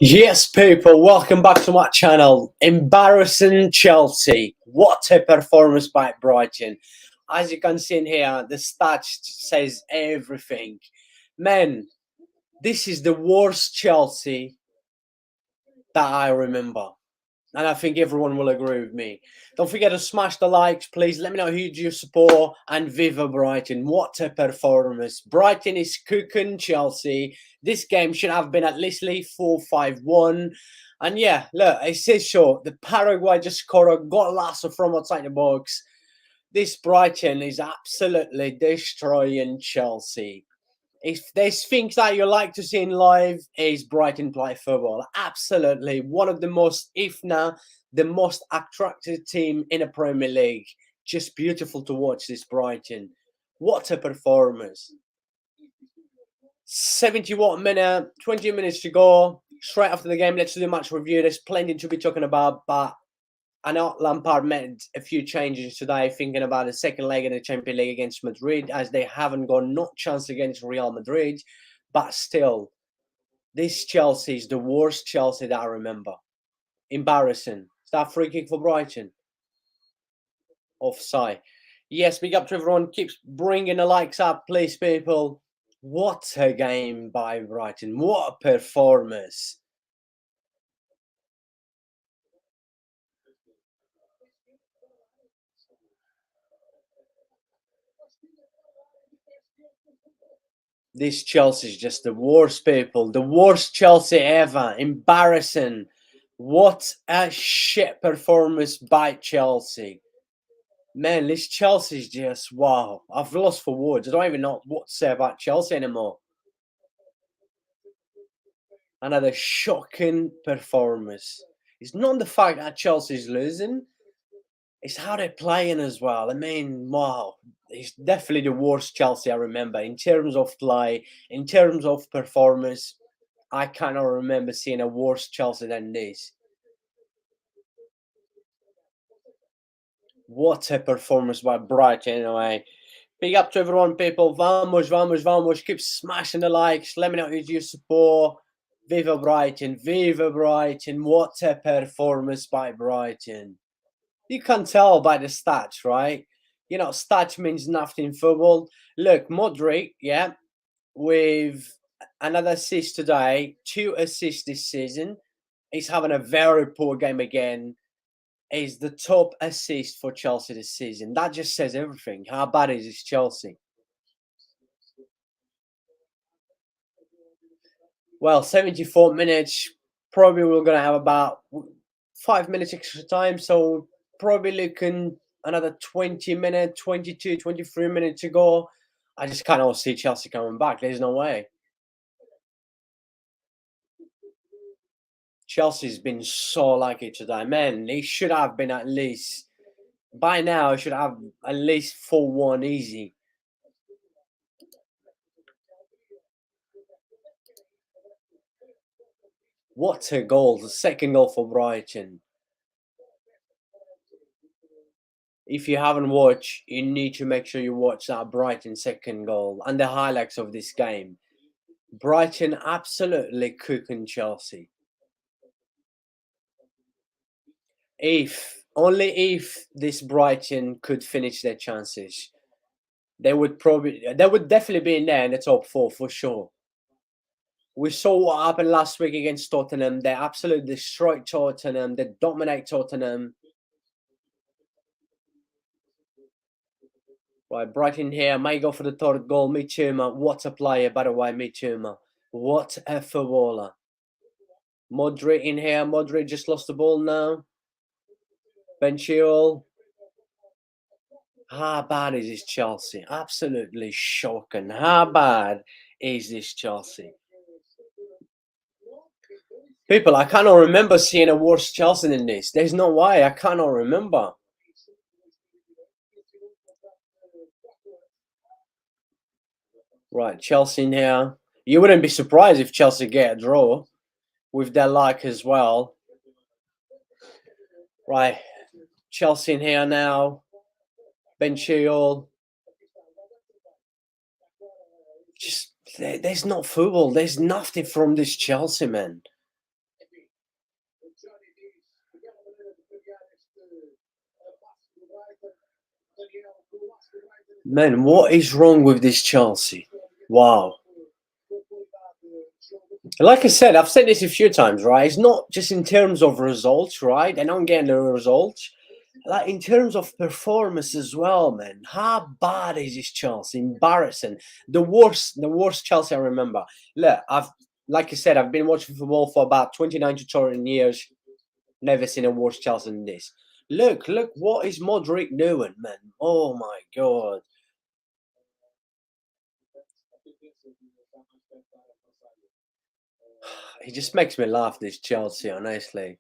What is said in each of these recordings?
Yes, people, welcome back to my channel. Embarrassing Chelsea. What a performance by Brighton. As you can see in here, the stats says everything. Man, this is the worst Chelsea that I remember. And I think everyone will agree with me. Don't forget to smash the likes, please. Let me know who you support. And Viva Brighton. What a performance. Brighton is cooking Chelsea. This game should have been at least 4-5-1. And yeah, look, it says so. The Paraguay just scored a golazo from outside the box. This Brighton is absolutely destroying Chelsea. If there's things that you like to see in live, is Brighton play football. Absolutely. One of the most, if not the most attractive team in the Premier League. Just beautiful to watch this Brighton. What a performance. 71 minute, 20 minutes to go. Straight after the game, let's do the match review. There's plenty to be talking about, but I know Lampard made a few changes today, thinking about the second leg in the Champions League against Madrid, as they haven't got no chance against Real Madrid. But still, this Chelsea is the worst Chelsea that I remember. Embarrassing. Is that free kick for Brighton? Offside. Yes, big up to everyone. Keeps bringing the likes up, please, people. What a game by Brighton. What a performance. This Chelsea is just the worst, people. The worst Chelsea ever. Embarrassing. What a shit performance by Chelsea. Man, this Chelsea is just, wow. I've lost for words. I don't even know what to say about Chelsea anymore. Another shocking performance. It's not the fact that Chelsea's losing. It's how they're playing as well. I mean, wow. It's definitely the worst Chelsea I remember. In terms of play, in terms of performance, I cannot remember seeing a worse Chelsea than this. What a performance by Brighton, anyway. Big up to everyone, people. Vamos, vamos, vamos. Keep smashing the likes. Let me know who you support. Viva Brighton. Viva Brighton. What a performance by Brighton. You can tell by the stats, right? You know, stats means nothing in football. Look, Modric, yeah, with another assist today, 2 assists this season. He's having a very poor game again. Is the top assist for Chelsea this season. That just says everything. How bad is this Chelsea? Well, 74 minutes. Probably we're going to have about 5 minutes extra time. So probably looking another 20 minutes, 22, 23 minutes to go. I just cannot see Chelsea coming back. There's no way. Chelsea's been so lucky today. Man, they should have been at least, by now, should have at least 4-1 easy. What a goal. The second goal for Brighton. If you haven't watched, you need to make sure you watch that Brighton second goal and the highlights of this game. Brighton absolutely cooking Chelsea. Only if this Brighton could finish their chances, they would definitely be in there in the top 4 for sure. We saw what happened last week against Tottenham. They absolutely destroyed Tottenham. They dominate Tottenham. Right, Brighton here may go for the third goal. Mitoma, what a player, by the way, Mitoma. What a footballer. Modric in here. Modric just lost the ball now. Benchiol. How bad is this Chelsea? Absolutely shocking. How bad is this Chelsea? People, I cannot remember seeing a worse Chelsea than this. There's no way. I cannot remember. Right, Chelsea in here. You wouldn't be surprised if Chelsea get a draw with their luck as well. Right, Chelsea in here now. Benchiol. Just, there's not football. There's nothing from this Chelsea, man. Man, what is wrong with this Chelsea? Wow. Like I said, I've said this a few times, right? It's not just in terms of results, right? They're not getting the results. Like in terms of performance as well, man. How bad is this Chelsea? Embarrassing. The worst Chelsea I remember. Look, like I said, I've been watching football for about 29 to 30 years. Never seen a worse Chelsea than this. Look, what is Modric doing, man? Oh my god. He just makes me laugh, this Chelsea, honestly.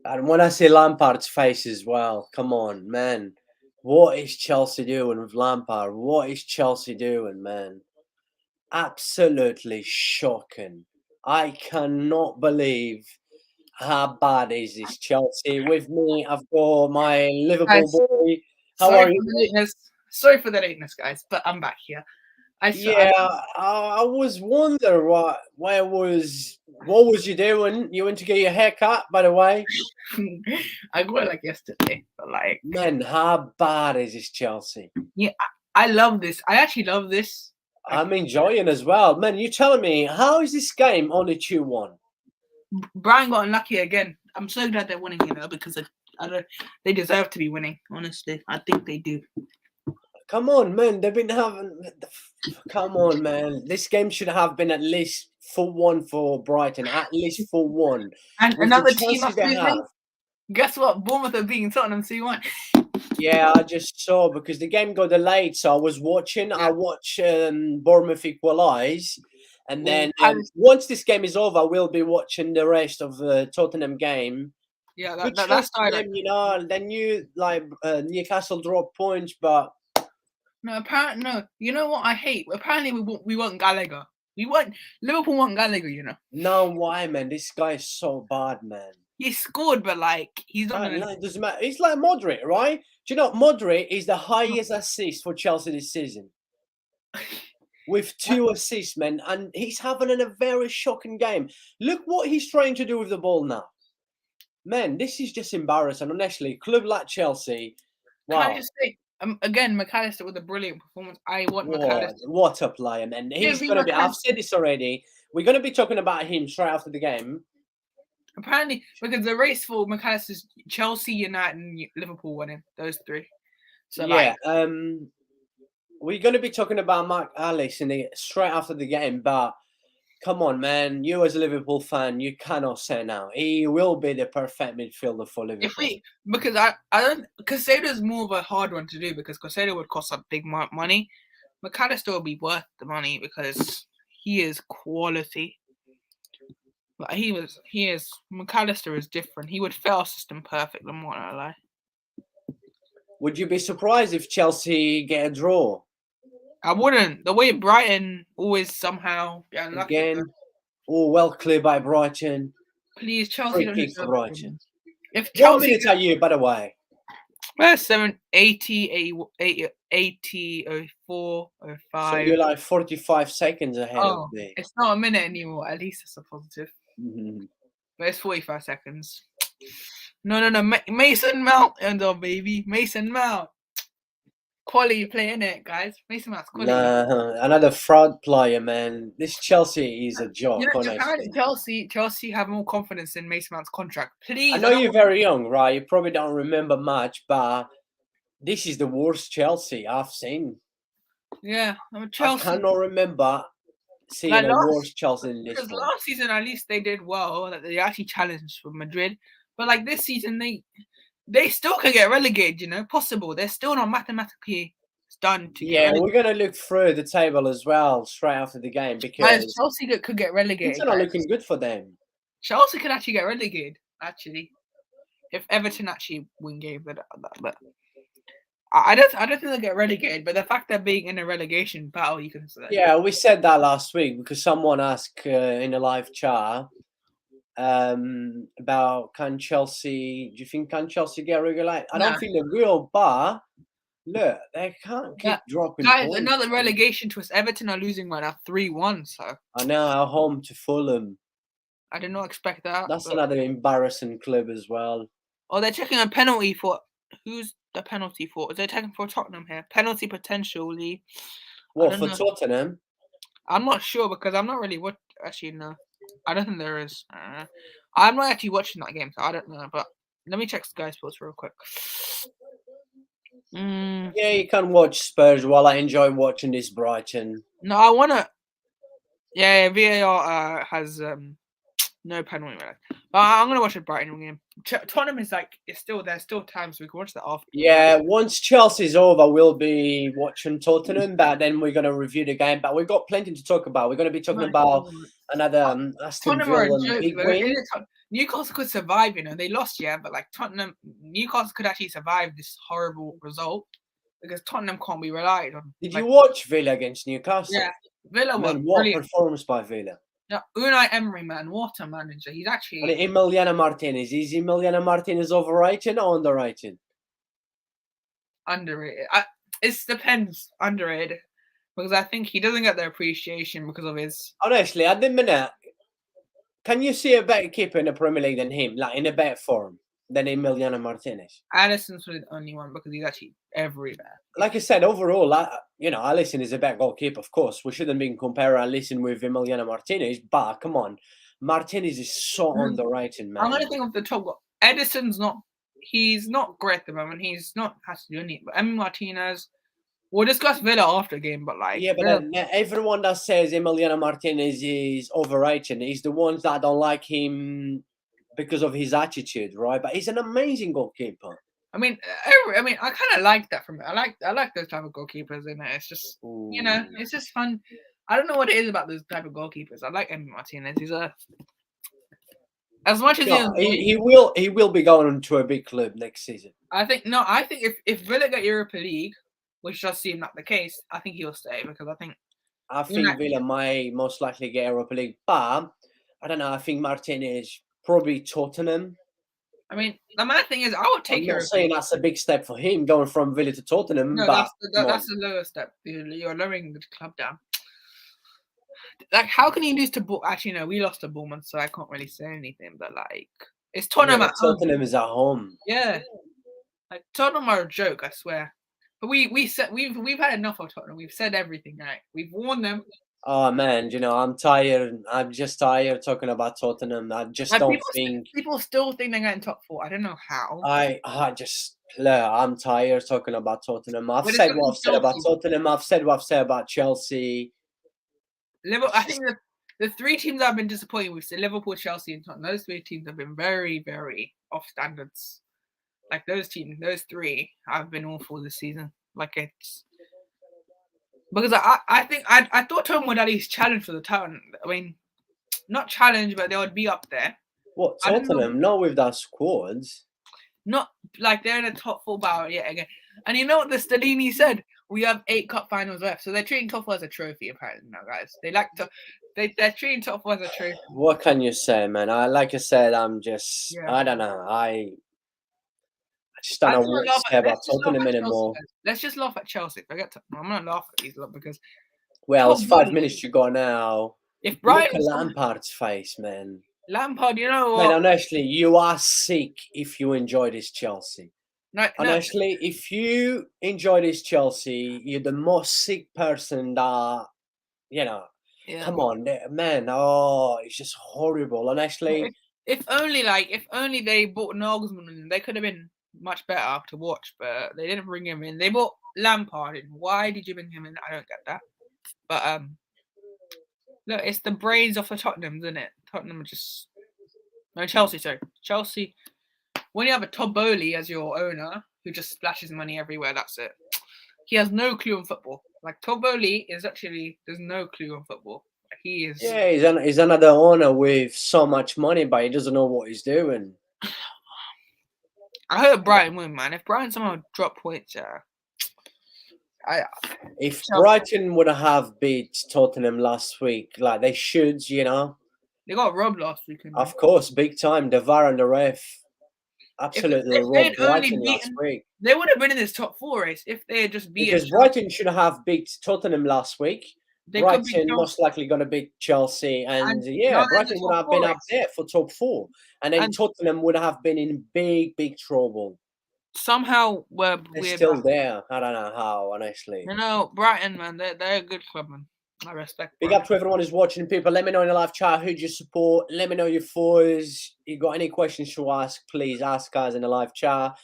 And when I see Lampard's face as well, come on, man. What is Chelsea doing with Lampard? What is Chelsea doing, man? Absolutely shocking. I cannot believe how bad is this Chelsea. With me, I've got my Liverpool Guys, boy. How sorry are for you? the lateness. Sorry for the lateness, guys, but I'm back here. Yeah, I was wondering what was you doing? You went to get your hair cut, by the way. I got it like yesterday, but like, Man, how bad is this Chelsea? yeah, I love this. I actually love this. Like, I'm enjoying as well. Man, you telling me, how is this game only 2-1? Brian got unlucky again. I'm so glad they're winning, because they deserve to be winning. Honestly, I think they do. Come on, man. They've been having. Come on, man. This game should have been at least 4-1 for Brighton. At least 4-1. And With the another team chances up they have. losing. Guess what? Bournemouth are beating Tottenham 2-1. Yeah, I just saw because the game got delayed, so I was watching. I watched Bournemouth equalise, and then once this game is over, we'll be watching the rest of the Tottenham game. Yeah, Good that chance for started. them, Then Newcastle drop points, but No, apparently no. You know what I hate? Apparently we want Gallagher. Liverpool want Gallagher. no, why, man? This guy is so bad, man. He scored, but like he's not gonna. It doesn't matter. He's like Modric, right? Do you know Modric is the highest assist for Chelsea this season, with 2 assists, man, and he's having a very shocking game. Look what he's trying to do with the ball now, man. This is just embarrassing, honestly. Club like Chelsea, wow. Can I just say again, McAllister with a brilliant performance. I want McAllister. What a player, man. He's gonna be. I've said this already. We're gonna be talking about him straight after the game. Apparently, because the race for McAllister's Chelsea, United, and Liverpool winning those 3. So yeah, we're going to be talking about Mark Alice straight after the game, but come on, man. You as a Liverpool fan, you cannot say now. He will be the perfect midfielder for Liverpool. Because I don't. Casado's more of a hard one to do because Casado would cost a big money. McAllister will be worth the money because he is quality. But McAllister is different. He would fit our system perfect. I'm not gonna lie. Would you be surprised if Chelsea get a draw? I wouldn't. The way Brighton always somehow get unlucky. Again, well cleared by Brighton. Please, Chelsea don't kick for Brighton. If Chelsea, what minutes are you, by the way? 80, 04, 05. So you're like 45 seconds ahead of me. It's not a minute anymore. At least it's a positive. Mm-hmm. But it's 45 seconds. No. Mason Mount, baby. Mason Mount. Quality play, innit, guys? Mason Mount's quality. Another fraud player, man. This Chelsea is a joke, honestly. Chelsea have more confidence in Mason Mount's contract. Please. I know you're very young, right? You probably don't remember much, but this is the worst Chelsea I've seen. Yeah, Chelsea. I cannot remember seeing a worse Chelsea in this because one. Last season, at least they did well. They actually challenged for Madrid. But like this season, they still can get relegated, possible. They're still not mathematically done to get relegated. We're going to look through the table as well straight after the game because Chelsea could get relegated. It's not looking good for them. Chelsea could actually get relegated, actually, if Everton actually win game. But I don't think they'll get relegated. But the fact they're being in a relegation battle, you can say. Yeah, we said that last week because someone asked in a live chat about do you think can Chelsea get relegated? I don't think they will, but look, they can't keep dropping points. Another relegation twist. Everton are losing right now 3-1. So I know, at home to Fulham. I did not expect that. That's But... another embarrassing club as well. Oh, they're checking a penalty for... Who's the penalty for? Is they checking for Tottenham here? Penalty potentially. I What, don't for know. Tottenham? I'm not sure because I'm not really what. Actually, no. I don't think there is. I'm not actually watching that game, so I don't know. But let me check Sky Sports real quick. Yeah, you can watch Spurs while I enjoy watching this Brighton. No, I wanna. Yeah, VAR has no penalty. Right? But I'm gonna watch a Brighton game. Tottenham is like there's still time, so we can watch that after. Yeah, once Chelsea's over, we'll be watching Tottenham, but then we're going to review the game. But we've got plenty to talk about. We're going to be talking about another Aston Tottenham are a Villa joke. big win. Newcastle could survive, they lost, yeah, but like Newcastle could actually survive this horrible result because Tottenham can't be relied on. Did you watch Villa against Newcastle? Yeah, Villa were Man, what brilliant. performance by Villa. Now, Unai Emery, man, what a manager. He's actually... And Emiliano Martinez. Is Emiliano Martinez overrated or underrated? Underrated. It depends. Underrated. Because I think he doesn't get the appreciation because of his... Honestly, at the minute, can you see a better keeper in the Premier League than him? Like, in a better form than Emiliano Martinez? Alisson's the only one because he's actually everywhere. Like I said, overall, Alisson is a better goalkeeper, of course. We shouldn't be comparing Alisson with Emiliano Martinez, but come on. Martinez is so underrated, man. I'm going to think of the top. Edison's not... He's not great at the moment. He's not has to do anything. But Emi Martinez... We'll discuss Villa after the game, but like... Yeah, but everyone that says Emiliano Martinez is overrated is the ones that don't like him because of his attitude, right? But he's an amazing goalkeeper. I mean, I kind of like that from him. I like those type of goalkeepers, and it's just it's just fun. I don't know what it is about those type of goalkeepers. I like Emi Martinez. He's as much as he will be going to a big club next season. I think if Villa get Europa League, which does seem not the case, I think he'll stay because I think Villa might most likely get Europa League, but I don't know. I think Martinez probably Tottenham. I mean, the main thing is, I would take. I'm not saying that's a big step for him going from Villa to Tottenham. No, but that's the lower step. You're lowering the club down. Like, how can you lose to? Actually, no, we lost to Bournemouth, so I can't really say anything. But like, it's Tottenham at home. Tottenham is at home. Yeah, like Tottenham are a joke, I swear. But we've had enough of Tottenham. We've said everything, right? We've warned them. Oh man, I'm tired. I'm just tired talking about Tottenham. I just don't think people still think they're getting top 4. I don't know how. I'm tired talking about Tottenham. I've said what I've said about Tottenham. I've said what I've said about Chelsea. Liverpool. I think the 3 teams that have been disappointing, we've said Liverpool, Chelsea, and Tottenham. Those 3 teams have been very, very off standards. Like those 3 have been awful this season. Like it's because I thought Tottenham would at least challenge for the title. I mean, not challenge, but they would be up there. What, Tottenham? Not with that squads. Not like they're in a top 4 battle yet again. And you know what the Stellini said? We have 8 cup finals left, so they're treating top 4 as a trophy. Apparently, now guys, they're treating top 4 as a trophy. What can you say, man? Like I said, I'm just I don't know. I just don't know what to say about Tottenham anymore. Let's just laugh at Chelsea. Forget I'm gonna laugh at these lot because it's 5 minutes to go now. If Brighton, look at Lampard's face, man. Lampard, you know what? Man, honestly, you are sick if you enjoy this Chelsea. Honestly, if you enjoy this Chelsea, you're the most sick person that Come on, man. Oh, it's just horrible. Honestly, if only they bought Nagelsmann, they could have been much better to watch, but they didn't bring him in. They bought Lampard in. Why did you bring him in? I don't get that. But look, it's the brains of the Tottenham, isn't it? Tottenham are just Chelsea. Sorry, Chelsea. When you have a Todd Bowley as your owner who just splashes money everywhere, that's it. He has no clue on football. Like Todd Bowley there's no clue on football. He is. Yeah, he's another owner with so much money, but he doesn't know what he's doing. I hope Brighton win, man. If Brighton somehow drop points, if Brighton would have beat Tottenham last week, like they should, They got robbed last week. Of course, big time. The VAR and the ref absolutely robbed Brighton last week. They would have been in this top 4 race if they had just beaten. Because Brighton should have beat Tottenham last week. They could be Brighton most likely going to beat Chelsea, and now yeah, they're in the Brighton would top have four been up race. there for top 4, and then And Tottenham would have been in big trouble. somehow They're we're still back. there. I don't know how, honestly. You know, Brighton, man, they're a good club, man. I respect Big up Brighton. to everyone who's watching. People, let me know in the live chat who do you support. Let me know your fours. You got any questions to ask, please ask us in the live chat.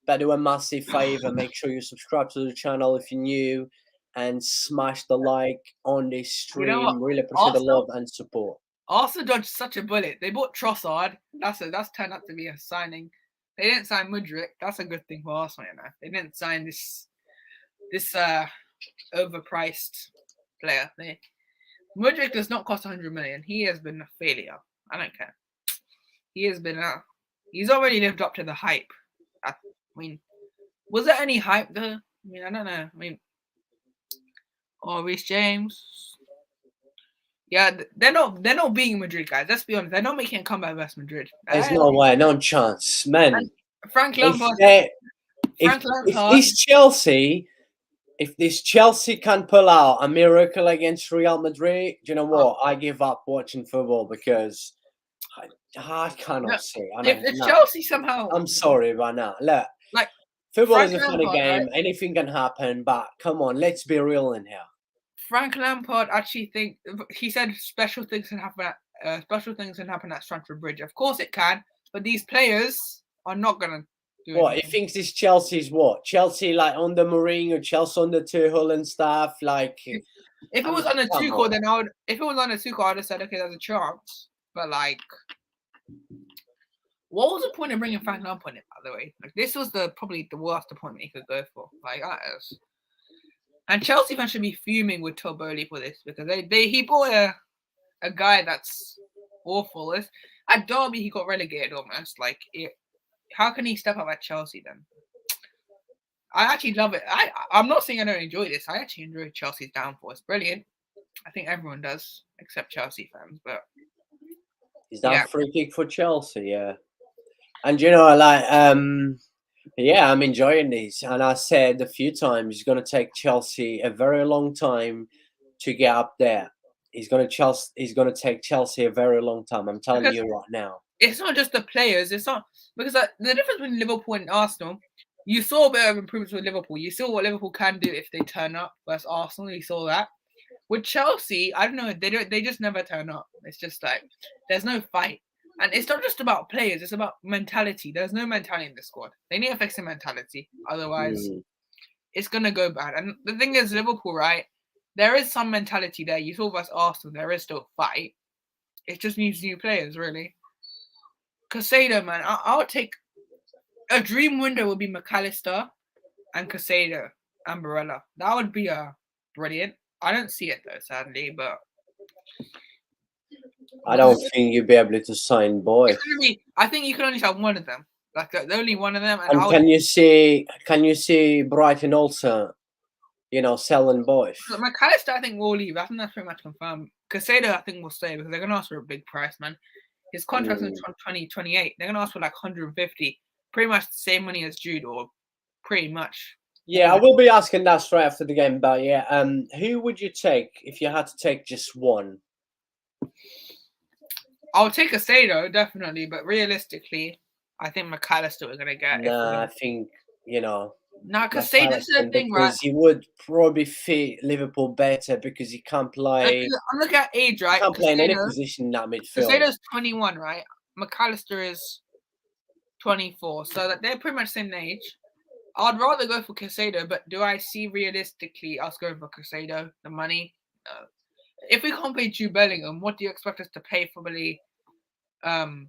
But do a massive favor, make sure you subscribe to the channel if you're new, and smash the like on this You know what? stream. Really appreciate the love and support. Arsenal dodged such a bullet. They bought Trossard. That's turned out to be a signing. They didn't sign Mudryk. That's a good thing for Arsenal, you know. They didn't sign this overpriced player. Mudryk does not cost 100 million. He has been a failure. I don't care. He has been he's already lived up to the hype. I mean, was there any hype though? I mean, I don't know. I mean, Reece James. Yeah, they're not beating Madrid, guys. Let's be honest. They're not making a comeback versus Madrid. There's no way, no chance, man. And Frank Lampard. If this Chelsea can pull out a miracle against Real Madrid, do you know what? I give up watching football because I cannot see. I mean, if Chelsea somehow, I'm sorry, but no. Look, like football Frank is a funny Lampard, game. right? Anything can happen, but come on, let's be real in here. Frank Lampard actually he said special things can happen at Stamford Bridge. Of course it can, but these players are not gonna do what anything. he thinks this Chelsea's what? Chelsea like on the Mourinho, Chelsea on the Tuchel and stuff. Like if it was on a Tuchel, then if it was on a Tuchel, I'd have said okay, there's a chance. But like, what was the point of bringing Frank Lampard in? By the way, like this was probably the worst appointment he could go for. Like that is. And Chelsea fans should be fuming with Todd Bowley for this because he bought a guy that's awful. At Derby, he got relegated almost. Like, how can he step up at Chelsea then? I actually love it. I'm not saying I don't enjoy this. I actually enjoy Chelsea's downfall. It's brilliant. I think everyone does, except Chelsea fans. But is that free kick for Chelsea? Yeah, and you know, like yeah, I'm enjoying this. And I said a few times, it's going to take Chelsea a very long time to get up there. He's going to take Chelsea a very long time. I'm telling you right now. It's not just the players. It's not because the difference between Liverpool and Arsenal. You saw a bit of improvements with Liverpool. You saw what Liverpool can do if they turn up versus Arsenal. You saw that. With Chelsea, I don't know. They just never turn up. It's just like there's no fight. And it's not just about players, it's about mentality. There's no mentality in the squad. They need to fix the mentality. Otherwise, it's going to go bad. And the thing is, Liverpool, right? There is some mentality there. You saw versus Arsenal, there is still fight. It just needs new players, really. Caicedo, man, I'll take... A dream window would be McAllister and Caicedo and Barella. That would be brilliant. I don't see it, though, sadly, but... I don't think you'd be able to sign both. I think you can only have one of them. Like only one of them. And can you see Brighton also, you know, selling both? McAllister, I think will leave. I think that's pretty much confirmed. Caicedo, I think will stay because they're gonna ask for a big price, man. His contract's in 2028. They're gonna ask for like 150, pretty much the same money as Jude, or pretty much. Yeah, I will be asking that straight after the game. But yeah, who would you take if you had to take just one? I'll take Caicedo, definitely, but realistically, I think McAllister we're gonna get. Nah, I think you know. Nah, Caicedo, this is the thing, right? Because he would probably fit Liverpool better because he can't play. I'm looking at age, right? He can't play in any position in that midfield. Caicedo's 21, right? McAllister is 24, so that they're pretty much the same age. I'd rather go for Caicedo, but do I see realistically us going for Caicedo? The money? No. If we can't pay Jude Bellingham, what do you expect us to pay for Caicedo? I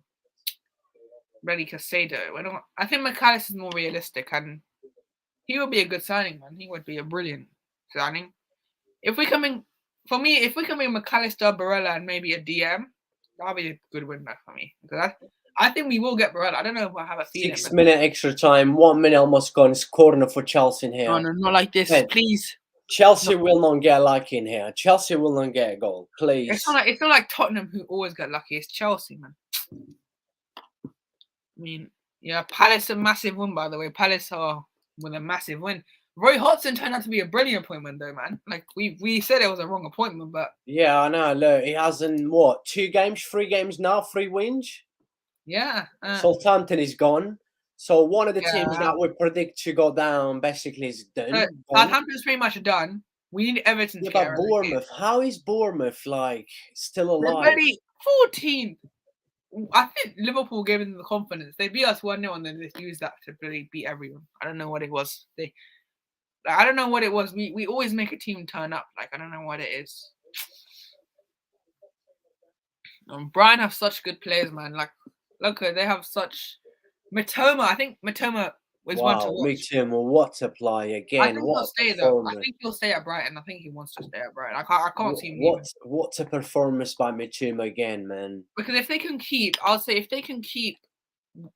think McAllister is more realistic, and he would be a good signing, man. He would be a brilliant signing. If we come in McAllister, Barella, and maybe a DM, that'll be a good win back for me. Because I think we will get Barella. I don't know if I have a feeling. 6 minute extra time, 1 minute almost gone. It's corner for Chelsea in here. No, not like this, please. Chelsea will not get lucky in here. Chelsea will not get a goal, please. It's not like Tottenham who always get lucky. It's Chelsea, man. I mean, yeah, Palace a massive win, by the way. Palace are with a massive win. Roy Hodgson turned out to be a brilliant appointment, though, man. Like we said it was a wrong appointment, but Yeah, I know. Look, he hasn't 3 games now, 3 wins. yeah, Southampton is gone. So one of the teams yeah. that we predict to go down basically is So done. Gone. Southampton's pretty much done. We need Everton Yeah, to get but relegated. Bournemouth, how is Bournemouth like still They're alive? already 14th. I think Liverpool gave them the confidence. They beat us 1-0 and then they used that to really beat everyone. I don't know what it was. I don't know what it was. We always make a team turn up. Like, I don't know what it is. Brighton have such good players, man. Like, look, they have such Matoma. I think Matoma was one to Wow, me watch. too. What a play I again! think he'll What a stay though. I performance! think he'll stay at Brighton. I think he wants to stay at Brighton. I can't see him leaving. What a performance by Mitchum again, man. Because if they can keep, I'll say if they can keep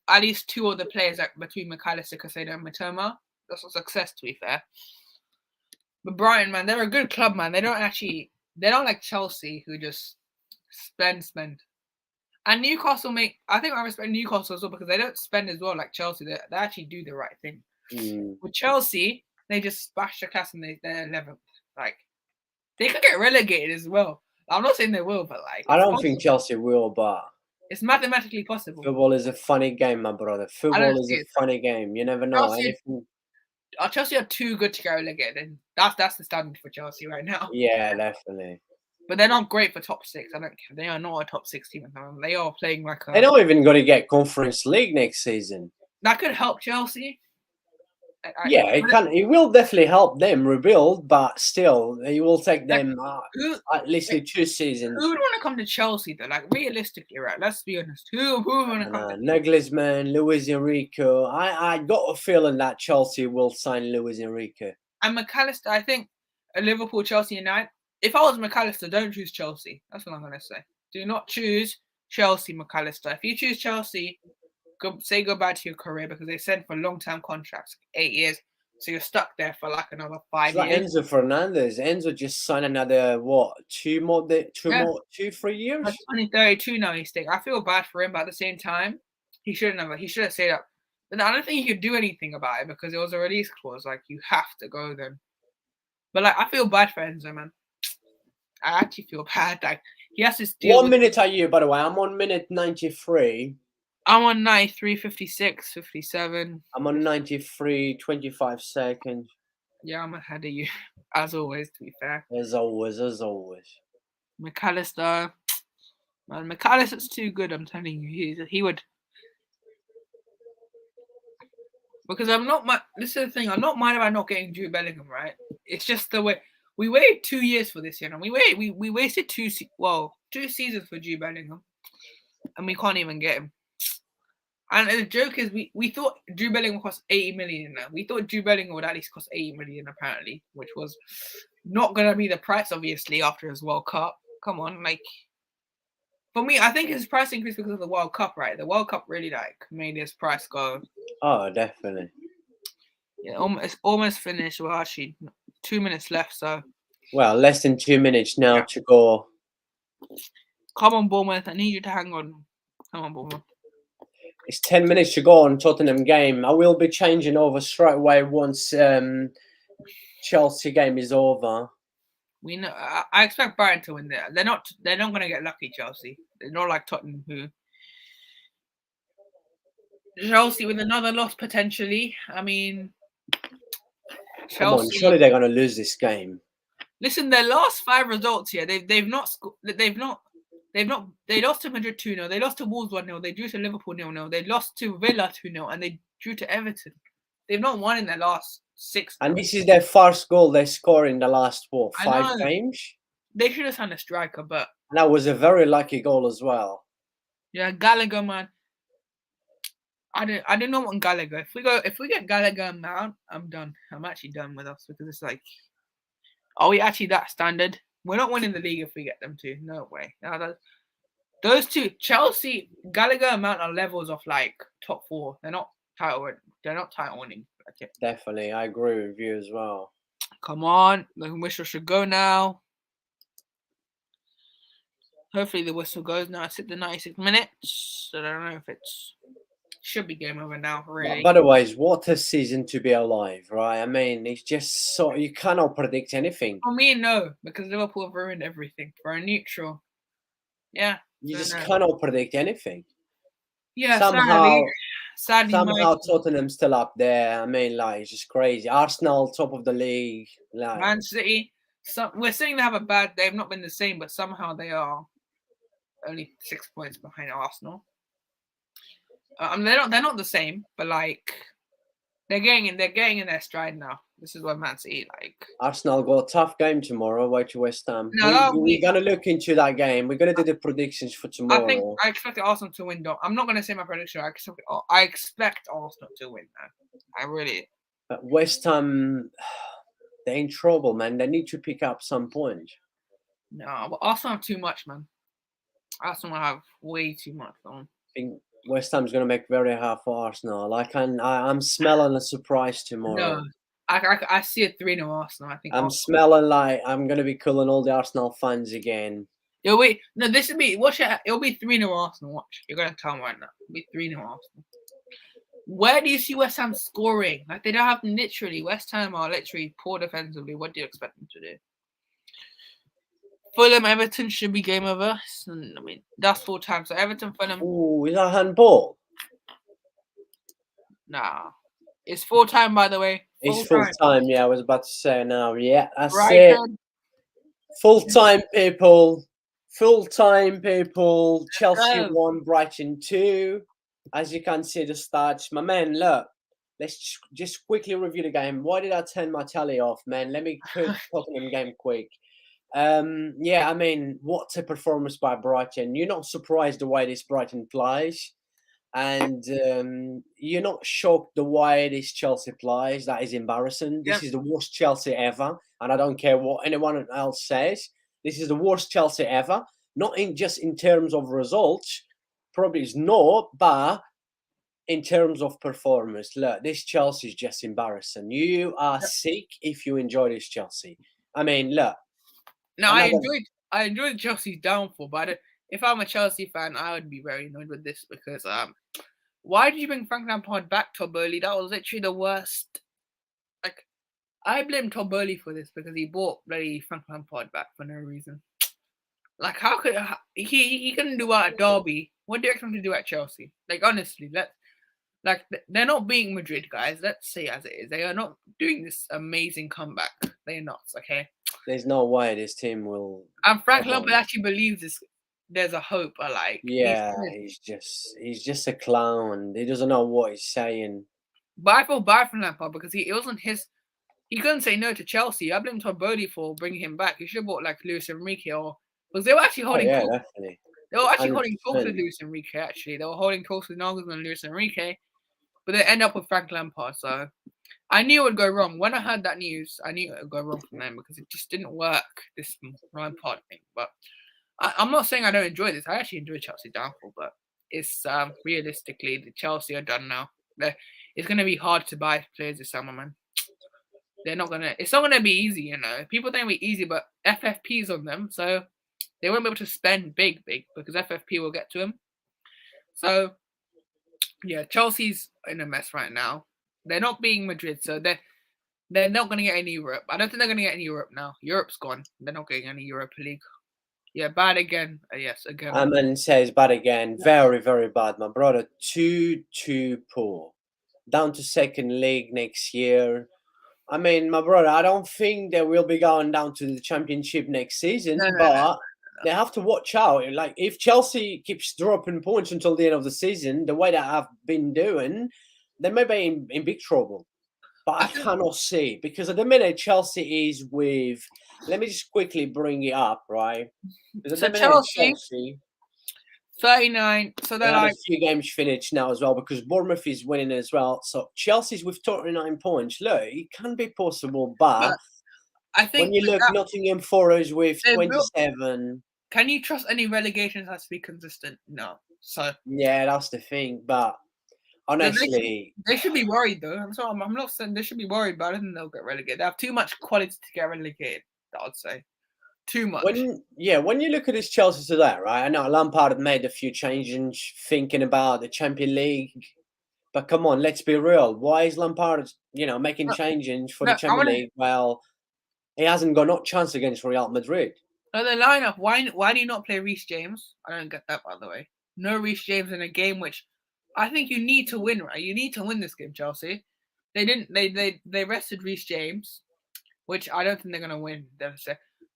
at least 2 other players like between McAllister, Casado, and Matoma, that's a success to be fair. But Brighton, man, they're a good club, man. They're not like Chelsea who just spend. And Newcastle I think I respect Newcastle as well because they don't spend as well like Chelsea. They actually do the right thing. With Chelsea, they just bash the class and they're 11th. Like, they could get relegated as well. I'm not saying they will, but like, I don't think Chelsea will, but it's mathematically possible. football is a funny game, my brother. Football is a funny game. You never know anything. Chelsea are too good to get relegated, and that's the standard for Chelsea right now. Yeah, definitely. But they're not great for top 6. I don't care. They are not a top 6 team. They are playing like They're not even going to get Conference League next season. That could help Chelsea. Yeah, it can. It will definitely help them rebuild, but still, it will take them at least 2 seasons. Who would want to come to Chelsea though? Like realistically, right? Let's be honest. Who would want to come? Nagelsmann, Luis Enrique. I got a feeling that Chelsea will sign Luis Enrique. And McAllister, I think Liverpool, Chelsea, United. If I was McAllister, don't choose Chelsea. That's what I'm gonna say. Do not choose Chelsea, McAllister. If you choose Chelsea, say goodbye to your career because they sent for long-term contracts, 8 years. So you're stuck there for like another 5 years. Like Enzo Fernandez. Enzo just signed another 3 years. Like 2032 now he's staying. I feel bad for him, but at the same time, he should have stayed up. But I don't think he could do anything about it because it was a release clause. Like you have to go then. But like I feel bad for Enzo, man. I actually feel bad. Like he has to deal. 1 minute are you, by the way? I'm on minute 93. I'm on 93, 56, 57. I'm on 93, 25 seconds. Yeah, I'm ahead of you, as always, to be fair. As always. McAllister. Man, McAllister's too good, I'm telling you. He would. Because this is the thing, I'm not mad about not getting Jude Bellingham, right? It's just the way. We waited 2 years for this, you know. We wasted 2 seasons for Jude Bellingham. And we can't even get him. And the joke is, we thought Jude Bellingham cost 80 million. We thought Jude Bellingham would at least cost 80 million, apparently, which was not going to be the price, obviously, after his World Cup. Come on, like, for me, I think his price increased because of the World Cup, right? The World Cup really, like, made his price go. Oh, definitely. Yeah, it's almost finished. Well, actually, 2 minutes left, so. Well, less than 2 minutes now to go. Come on, Bournemouth. I need you to hang on. Come on, Bournemouth. It's 10 minutes to go on Tottenham game. I will be changing over straight away once Chelsea game is over. We know. I expect Brighton to win there. They're not going to get lucky, Chelsea. They're not like Tottenham who. Chelsea with another loss potentially. I mean, Chelsea. Come on, surely they're going to lose this game. Listen, their last 5 results here, they lost to Madrid 2-0, they lost to Wolves 1-0, they drew to Liverpool 0-0, they lost to Villa 2-0, and they drew to Everton. They've not won in their last 6. And this is their first goal they scored in the last 5 games. They should have signed a striker, but and that was a very lucky goal as well. Yeah, Gallagher, man. I don't know what Gallagher. If we get Gallagher and Mount, I'm done. I'm actually done with us because it's like, are we actually that standard? We're not winning the league if we get them to. No way. No, those two, Chelsea, Gallagher and Mount are levels of like top 4. They're not title winning. Okay. Definitely, I agree with you as well. Come on, the whistle should go now. Hopefully the whistle goes now. It's at the 96 minutes. I don't know if it's Should be game over now, really. But otherwise, what a season to be alive, right? I mean, it's just so you cannot predict anything. For me, no, because Liverpool have ruined everything for a neutral. Yeah. You So just no. cannot predict anything. Yeah, Somehow, sadly, my Tottenham's still up there. I mean, like it's just crazy. Arsenal top of the league. Like Man City. We're saying they have a bad. They've not been the same, but somehow they are only 6 points behind Arsenal. I mean, they're not the same, but like they're getting in their stride now. This is what Man City like. Arsenal got a tough game tomorrow away to West Ham. No, We're gonna look into that game. We're gonna do the predictions for I think tomorrow. I expect Arsenal to win. Though I'm not going to say my prediction. I expect Arsenal to win. Though. I really. But West Ham, they're in trouble, man. They need to pick up some points. No, but Arsenal have too much, man. Arsenal have way too much on. I think West Ham's gonna make very hard for Arsenal. I'm smelling a surprise tomorrow. No, I see a 3-0 Arsenal. I think I'm Arsenal. smelling like I'm gonna be calling all the Arsenal fans again. Yo, wait, no, this will be watch it. It'll be 3-0 Arsenal. Watch, you're gonna tell me right now. It'll be 3-0 Arsenal. Where do you see West Ham scoring? Like they don't have literally. West Ham are literally poor defensively. What do you expect them to do? Fulham, Everton should be game over. I mean, that's 4 times. So Everton, Fulham. Ooh, is that handball? Nah, it's 4 time by the way. It's full time. Yeah, I was about to say now. Yeah, that's Brighton. it. Full time, people. Full time, people. Chelsea 1, Brighton 2. As you can see, the stats. My man, look. Let's just quickly review the game. Why did I turn my tally off, man? Let me put Tottenham game quick. Yeah, I mean, what a performance by Brighton. You're not surprised the way this Brighton plays. And you're not shocked the way this Chelsea plays. That is embarrassing. This is the worst Chelsea ever. And I don't care what anyone else says. This is the worst Chelsea ever. Not just in terms of results. Probably is not, but in terms of performance. Look, this Chelsea is just embarrassing. You are sick if you enjoy this Chelsea. I mean, look. No, I enjoyed Chelsea's downfall, but if I'm a Chelsea fan, I would be very annoyed with this because why did you bring Frank Lampard back, Todd Boehly? That was literally the worst. Like, I blame Todd Boehly for this because he brought bloody Frank Lampard back for no reason. Like, how could he couldn't do that at Derby? What do you expect him to do at Chelsea? Like, honestly, they're not beating Madrid, guys. Let's say as it is. They are not doing this amazing comeback. They are not, okay? There's no way this team will. And Frank Lampard actually believes this. There's a hope. Yeah, he's just a clown. He doesn't know what he's saying. But I feel bad for Lampard because it wasn't his. He couldn't say no to Chelsea. I blame Todd Boehly for bringing him back. He should have bought like Luis Enrique because they were actually holding. Oh, yeah, definitely. They were actually holding talks with Luis Enrique. Actually, they were holding talks with Nagelsmann and Luis Enrique, but they end up with Frank Lampard. So I knew it would go wrong. When I heard that news, I knew it would go wrong for them because it just didn't work, this Lampard thing. But I'm not saying I don't enjoy this. I actually enjoy Chelsea downfall, but it's realistically, the Chelsea are done now. It's going to be hard to buy players this summer, man. It's not going to be easy, you know. People think it'll be easy, but FFP's on them, so they won't be able to spend big because FFP will get to them. So, yeah, Chelsea's in a mess right now. They're not being Madrid, so they're not going to get any Europe. I don't think they're going to get any Europe now. Europe's gone. They're not getting any Europa League. Yeah, bad again. Yes, again. Aman says bad again. Very, very bad, my brother. Too poor. Down to second league next year. I mean, my brother, I don't think they will be going down to the championship next season, but they have to watch out. Like, if Chelsea keeps dropping points until the end of the season, the way that I've been doing, they may be in big trouble. But I cannot see, because at the minute Chelsea is with. Let me just quickly bring it up, right? So Chelsea 39. So they're like a few games finished now as well because Bournemouth is winning as well. So Chelsea's with 39 points. Look, it can be possible, but I think when you look, Nottingham Forest with 27. Can you trust any relegations has to be consistent? No. So yeah, that's the thing. But honestly, they should be worried though. I'm not saying they should be worried, but I don't think they'll get relegated. They have too much quality to get relegated. I'd say too much. When you look at this Chelsea today, right? I know Lampard had made a few changes, thinking about the Champions League. But come on, let's be real. Why is Lampard, making changes for the No, I Champions want to. League? Well, he hasn't got no chance against Real Madrid. The lineup. Why do you not play Reece James? I don't get that, by the way. No Reece James in a game which I think you need to win. Right, you need to win this game, Chelsea. They didn't. They rested Reece James, which I don't think they're gonna win.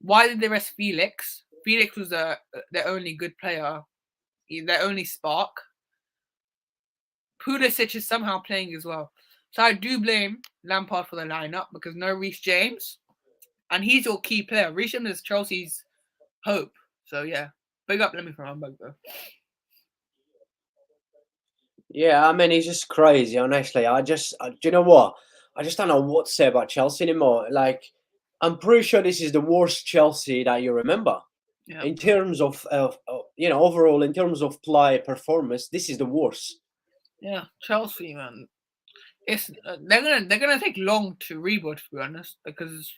Why did they rest Felix? Felix was their only good player, their only spark. Pulisic is somehow playing as well. So I do blame Lampard for the lineup because no Reece James. And he's your key player. Reece James is Chelsea's hope. So yeah. Big up Lemmy from Hamburg though. Yeah, I mean, he's just crazy, honestly. Do you know what? I just don't know what to say about Chelsea anymore. Like, I'm pretty sure this is the worst Chelsea that you remember. Yeah. In terms of overall, in terms of play performance, this is the worst. Yeah, Chelsea, man. It's they're gonna take long to rebuild, to be honest, because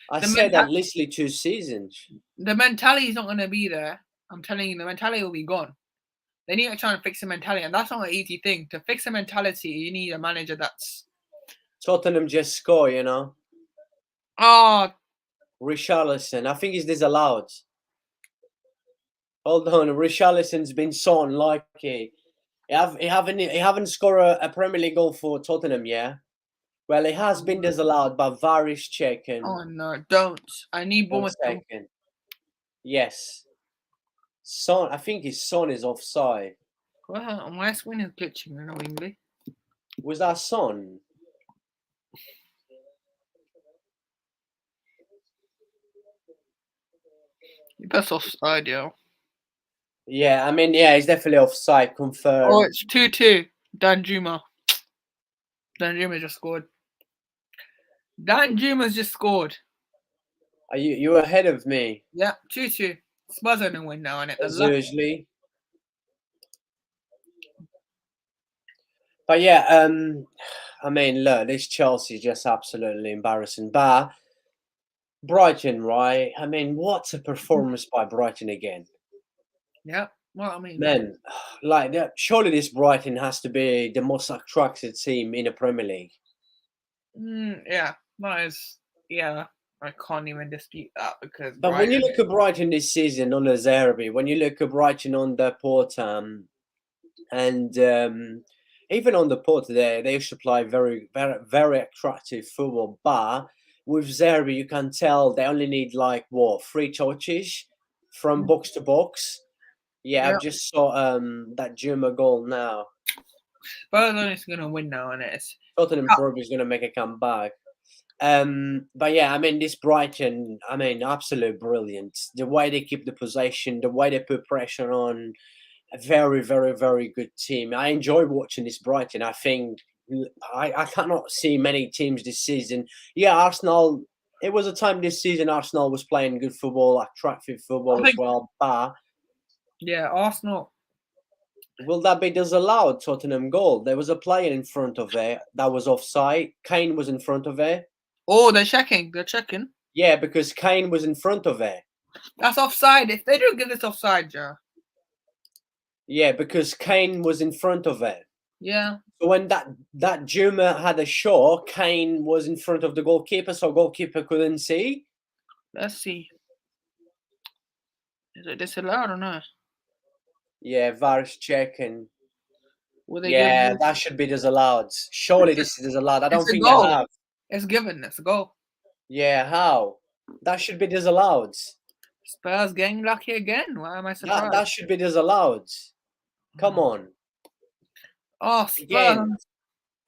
I said at least 2 seasons. the mentality is not gonna be there. I'm telling you, the mentality will be gone. They need to try and fix the mentality, and that's not an easy thing. To fix a mentality, you need a manager that's Tottenham just score, Richarlison, I think he's disallowed. Hold on, Richarlison's been so unlucky. He haven't scored a Premier League goal for Tottenham, yeah? Well, it has been disallowed, but VAR is checking. Oh no, don't. I need Bournemouth. Yes. I think his son is offside. Well, my screen is glitching annoyingly. Was that Son? That's offside, yo. Yeah, I mean, yeah, he's definitely offside, confirmed. Oh, it's 2-2. Danjuma. Danjuma just scored. Danjuma's just scored. Are you ahead of me? Yeah, 2-2. Spurs are gonna win now, innit? As usually. But yeah, I mean, look, this Chelsea is just absolutely embarrassing. But Brighton, right? I mean, what a performance by Brighton again. Yeah, well, I mean, man, like that. Surely this Brighton has to be the most attractive team in the Premier League. Yeah, that is. Yeah, I can't even dispute that because. But when you look at Brighton this season under Zerbi, when you look at Brighton under Porter, and even on the Porter, they used to play very, very, very attractive football. But with Zerbi, you can tell they only need 3 touches from box to box. Yeah, I've just saw that Juma goal now. Spurs is gonna win now, and it's Tottenham probably is gonna make a comeback. But yeah, I mean, this Brighton, I mean, absolute brilliant. The way they keep the possession, the way they put pressure on, a very, very, very good team. I enjoy watching this Brighton. I think I cannot see many teams this season. Yeah, Arsenal. It was a time this season Arsenal was playing good football, attractive football as well. But yeah, Arsenal. Will that be disallowed? Tottenham goal. There was a player in front of it that was offside. Kane was in front of it. Oh, they're checking. They're checking. Yeah, because Kane was in front of it. That's offside. If they don't get this offside, yeah. Yeah, because Kane was in front of it. Yeah. So when that Juma had a shot, Kane was in front of the goalkeeper, so goalkeeper couldn't see. Let's see. Is it disallowed or not? Yeah, VAR's checking. Yeah, that should be disallowed. Surely this is disallowed. I don't think they have. It's given. It's a goal. Yeah, how? That should be disallowed. Spurs getting lucky again. Why am I surprised? That should be disallowed. Come on. Oh, Spurs.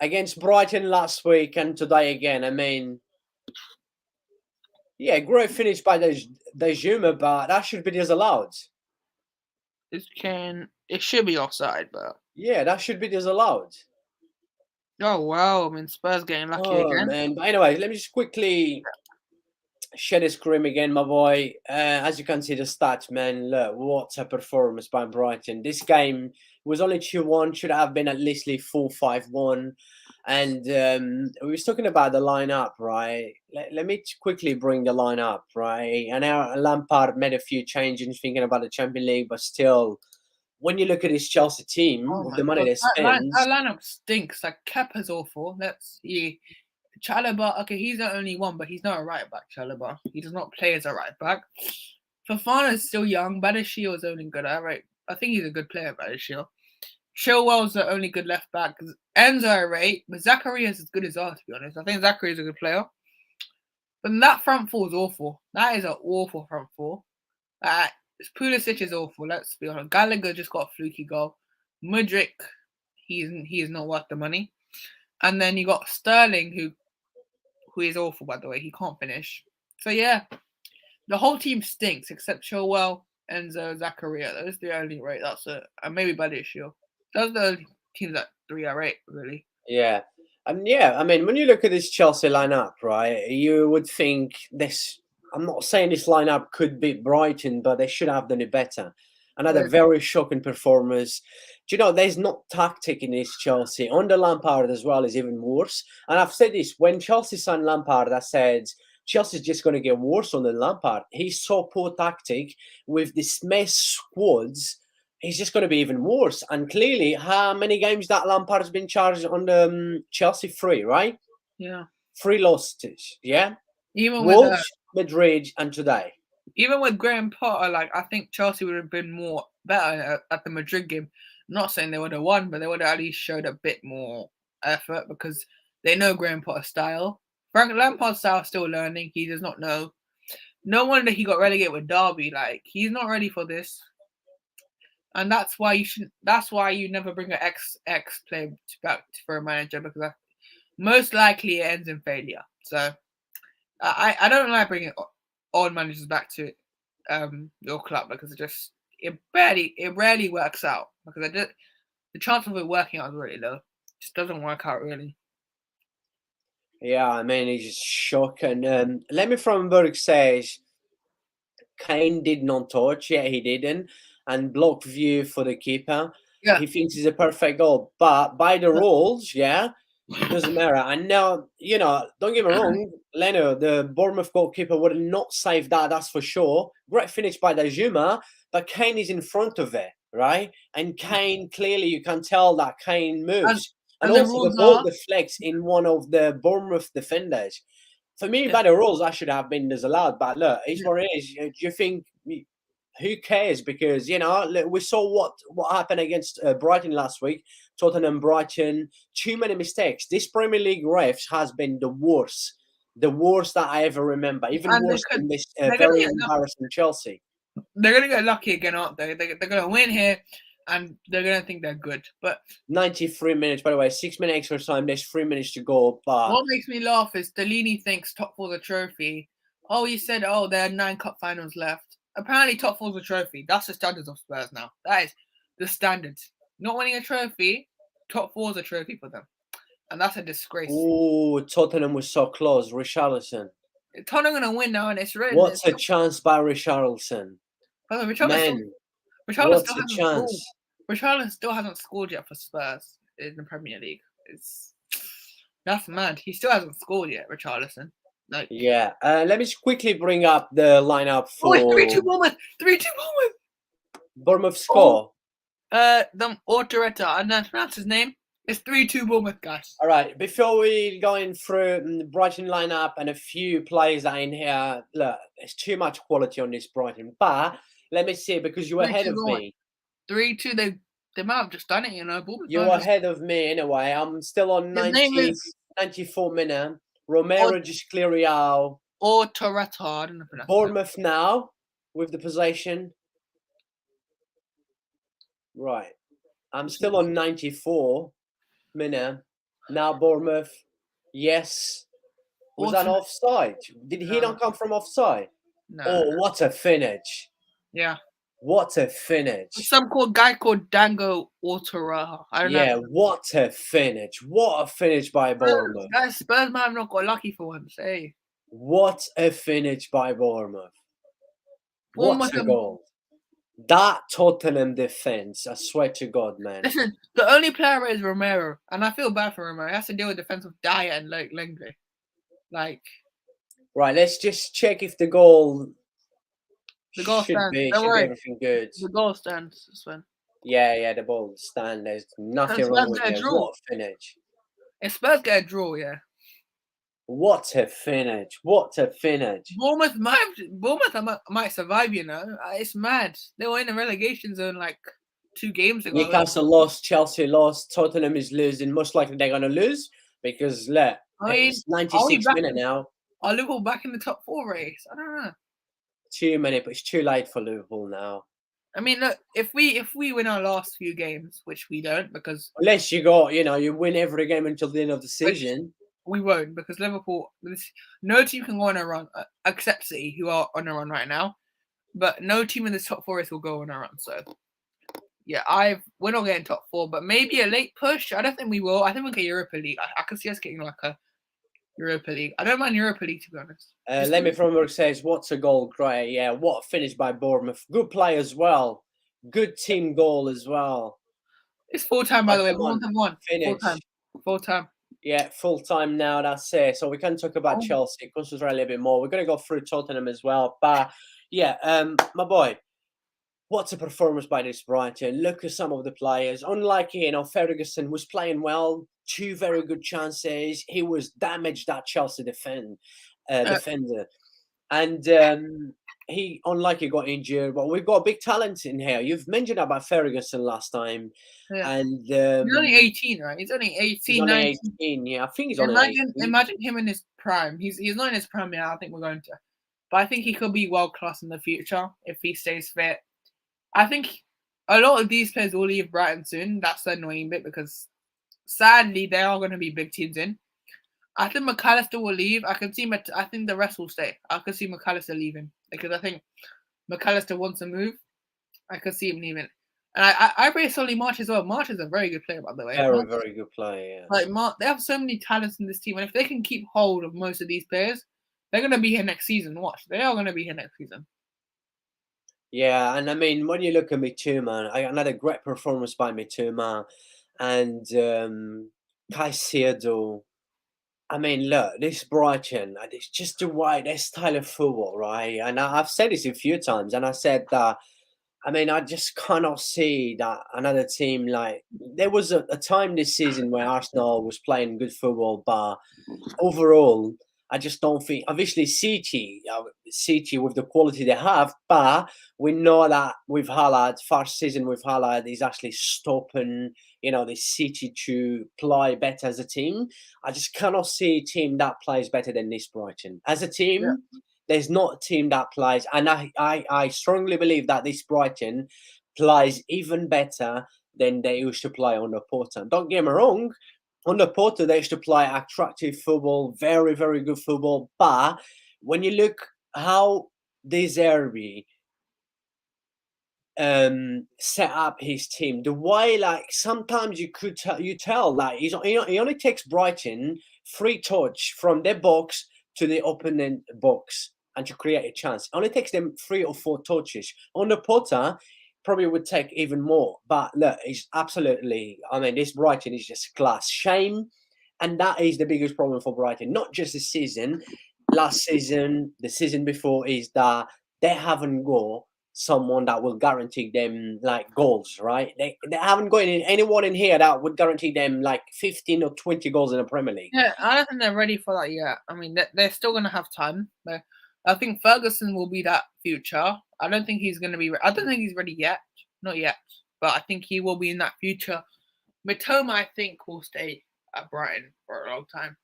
Against Brighton last week and today again. I mean, yeah, great finish by the Juma, but that should be disallowed. It should be offside, but yeah, that should be disallowed. Oh wow! I mean, Spurs getting lucky again. Man. But anyway, let me just quickly share the screen again, my boy. As you can see, the stats, man. Look, what a performance by Brighton. This game was only 2-1. Should have been at least 4-5-1. And we was talking about the lineup, right? Let me quickly bring the lineup, right? And now Lampard made a few changes thinking about the Champions League, but still, when you look at this Chelsea team Oh with my the money god, they spend, that lineup stinks. Like Kepa's awful. Let's see. Chalobah, okay, he's the only one, but he's not a right back. Chalobah, he does not play as a right back. Fofana's still young. Badiashile is only good. I think he's a good player. Badiashile. Chilwell's the only good left back. Enzo I rate, but Zachary is as good as us. To be honest, I think Zachary is a good player. But that front four is awful. That is an awful front four. Pulisic is awful. Let's be honest. Gallagher just got a fluky goal. Mudryk, he is not worth the money. And then you got Sterling, who is awful, by the way. He can't finish. So yeah, the whole team stinks except Chilwell, Enzo, Zakaria. Those the only rate. That's it. And maybe Badiashile. Those are the only teams that 3 are 8, really. yeah. And yeah, I mean, when you look at this Chelsea lineup, right, you would think this. I'm not saying this lineup could beat Brighton, but they should have done it better. Another very shocking performance. Do you know, there's not tactic in this Chelsea. Under Lampard as well is even worse. And I've said this, when Chelsea signed Lampard, I said, Chelsea's just going to get worse under Lampard. He's so poor tactic with this mess squads. He's just going to be even worse. And clearly, how many games that Lampard has been charged on the Chelsea? 3, right? Yeah. 3 losses, yeah? Even Wolves, Madrid, and today. Even with Graham Potter, like I think Chelsea would have been better at the Madrid game. Not saying they would have won, but they would have at least showed a bit more effort because they know Graham Potter's style. Frank Lampard's style is still learning. He does not know. No wonder he got relegated with Derby. Like he's not ready for this, and that's why you should. That's why you never bring an ex player back for a manager because most likely it ends in failure. So I don't like bringing old managers back to your club because it rarely works out because the chance of it working out is really low. It just doesn't work out really. Yeah, I mean, it's just shocking. Lemmy Fromberg says Kane did not touch. Yeah, he didn't. And blocked view for the keeper. Yeah. He thinks it's a perfect goal. But by the rules, yeah, it doesn't matter. And now, you know, don't get me wrong, Leno, the Bournemouth goalkeeper would not save that, that's for sure. Great finish by Dajuma, but Kane is in front of it, right? And Kane, clearly you can tell that Kane moves. And also the ball deflects in one of the Bournemouth defenders. For me, by the rules, I should have been disallowed. But look, it's what it is. Do you think... Who cares? Because, you know, we saw what happened against Brighton last week. Tottenham, Brighton, too many mistakes. This Premier League refs has been the worst that I ever remember. Even worse than this very embarrassing Chelsea. They're going to get lucky again, aren't they? They're going to win here, and they're going to think they're good. But 93 minutes, by the way, 6 minutes extra time. There's 3 minutes to go. But what makes me laugh is Delaney thinks top four's a trophy. Oh, he said, oh, there are 9 cup finals left. Apparently, top four's a trophy. That's the standards of Spurs now. That is the standards. Not winning a trophy, top four's a trophy for them. And that's a disgrace. Oh, Tottenham was so close. Richarlison. Tottenham going to win now, and it's written. What's a chance by Richarlison? Richarlison still hasn't scored yet for Spurs in the Premier League. That's mad. He still hasn't scored yet, Richarlison. Like, yeah, let me just quickly bring up the lineup for 3-2 Bournemouth. 3-2 Bournemouth. Bournemouth score. Ortoretta. I don't know how to pronounce his name. It's 3-2 Bournemouth, guys. All right. Before we going through the Brighton lineup and a few players that are in here, look, there's too much quality on this Brighton. But let me see, because you're ahead of me. 3-2. They might have just done it, you know. You're ahead of me anyway. I'm still on 94 minutes. Romero just clear out. Or Toretta, I don't know. Bournemouth now with the possession. Right. I'm still on 94 minutes. Now Bournemouth. Yes. Was that offside? Did he not come from offside? No. Oh, what a finish. Yeah. What a finish. Some guy called Dango Ortera. I don't know. Yeah, what a finish. What a finish by Bournemouth. Guys, Spurs might have not got lucky for once, hey. What a finish by Bournemouth. What a goal. That Tottenham defense, I swear to God, man. Listen, the only player is Romero, and I feel bad for Romero. He has to deal with defensive diet and Lenglet. Right, let's just check if the goal stands. should be everything good. The goal stands, Sven. Yeah, the ball stand. There's And nothing wrong Spurs with get a it. draw. What a finish. If Spurs get a draw, yeah. What a finish. What a finish. Bournemouth might survive, you know. It's mad. They were in the relegation zone like 2 games ago. Newcastle lost, Chelsea lost, Tottenham is losing. Most likely they're going to lose because look, I mean, it's are we 96 back? minutes now. Are Liverpool back in the top 4 race? I don't know. Too many, but it's too late for Liverpool now. I mean, look, if we win our last few games, which we don't, because Unless you got, you win every game until the end of the season. we won't, because Liverpool, no team can go on a run, except City, who are on a run right now. But no team in the top 4 race will go on a run. So yeah, we're not getting top 4, but maybe a late push. I don't think we will. I think we'll get Europa League. I can see us getting like a Europa League. I don't mind Europa League, to be honest. Lemmy Fromberg says, what's a goal? Great. Yeah, what a finish by Bournemouth. Good play as well. Good team goal as well. It's full time, by the way. Come on, One. finish. Full time. Yeah, full time now. That's it. So we can talk about Chelsea, concentrate a little bit more. We're going to go through Tottenham as well. But yeah, my boy, what's a performance by this Brighton? Look at some of the players. Unlike, Ferguson was playing well, 2 very good chances. He was damaged that Chelsea defender. And he, unlike he got injured, but we've got big talent in here. You've mentioned about Ferguson last time. Yeah. And he's only 18, right? He's only 18, he's only 19. 18. Yeah, I think he's only 18. Imagine him in his prime. He's not in his prime yet. I think we're going to. But I think he could be world class in the future if he stays fit. I think a lot of these players will leave Brighton soon. That's the annoying bit because sadly they are going to be big teams in. I think McAllister will leave. I think the rest will stay. I could see McAllister leaving because I think McAllister wants to move. I could see him leaving. And I rate Solly March as well. March is a very good player, by the way. Very, very good player, yeah. Like they have so many talents in this team, and if they can keep hold of most of these players, they're going to be here next season. Watch, they are going to be here next season. Yeah, and I mean, when you look at Mitoma, another great performance by Mitoma, and Caicedo. I mean, look, this Brighton, it's just the way their style of football, right? And I've said this a few times, and I said that, I mean, I just cannot see that another team like there was a time this season where Arsenal was playing good football, but overall, I just don't think. Obviously, City with the quality they have, but we know that with Haaland, first season with Haaland is actually stopping, the City to play better as a team. I just cannot see a team that plays better than this Brighton as a team. Yeah. There's not a team that plays, and I strongly believe that this Brighton plays even better than they used to play under Potter. Don't get me wrong, under Potter they used to play attractive football, very, very good football. But when you look how De Zerbi set up his team, the way like sometimes you tell like he only takes Brighton free touch from their box to the opponent box and to create a chance. It only takes them 3 or 4 touches. Under Potter, probably would take even more. But look, it's absolutely. I mean, this Brighton is just class. Shame, and that is the biggest problem for Brighton. Not just this season, last season, the season before, is that they haven't got someone that will guarantee them like goals, right? They haven't got anyone in here that would guarantee them like 15 or 20 goals in the Premier League. Yeah, I don't think they're ready for that yet. I mean, they're still going to have time. But I think Ferguson will be that future. I don't think he's going to be. I don't think he's ready yet. Not yet. But I think he will be in that future. Mitoma, I think, will stay at Brighton for a long time.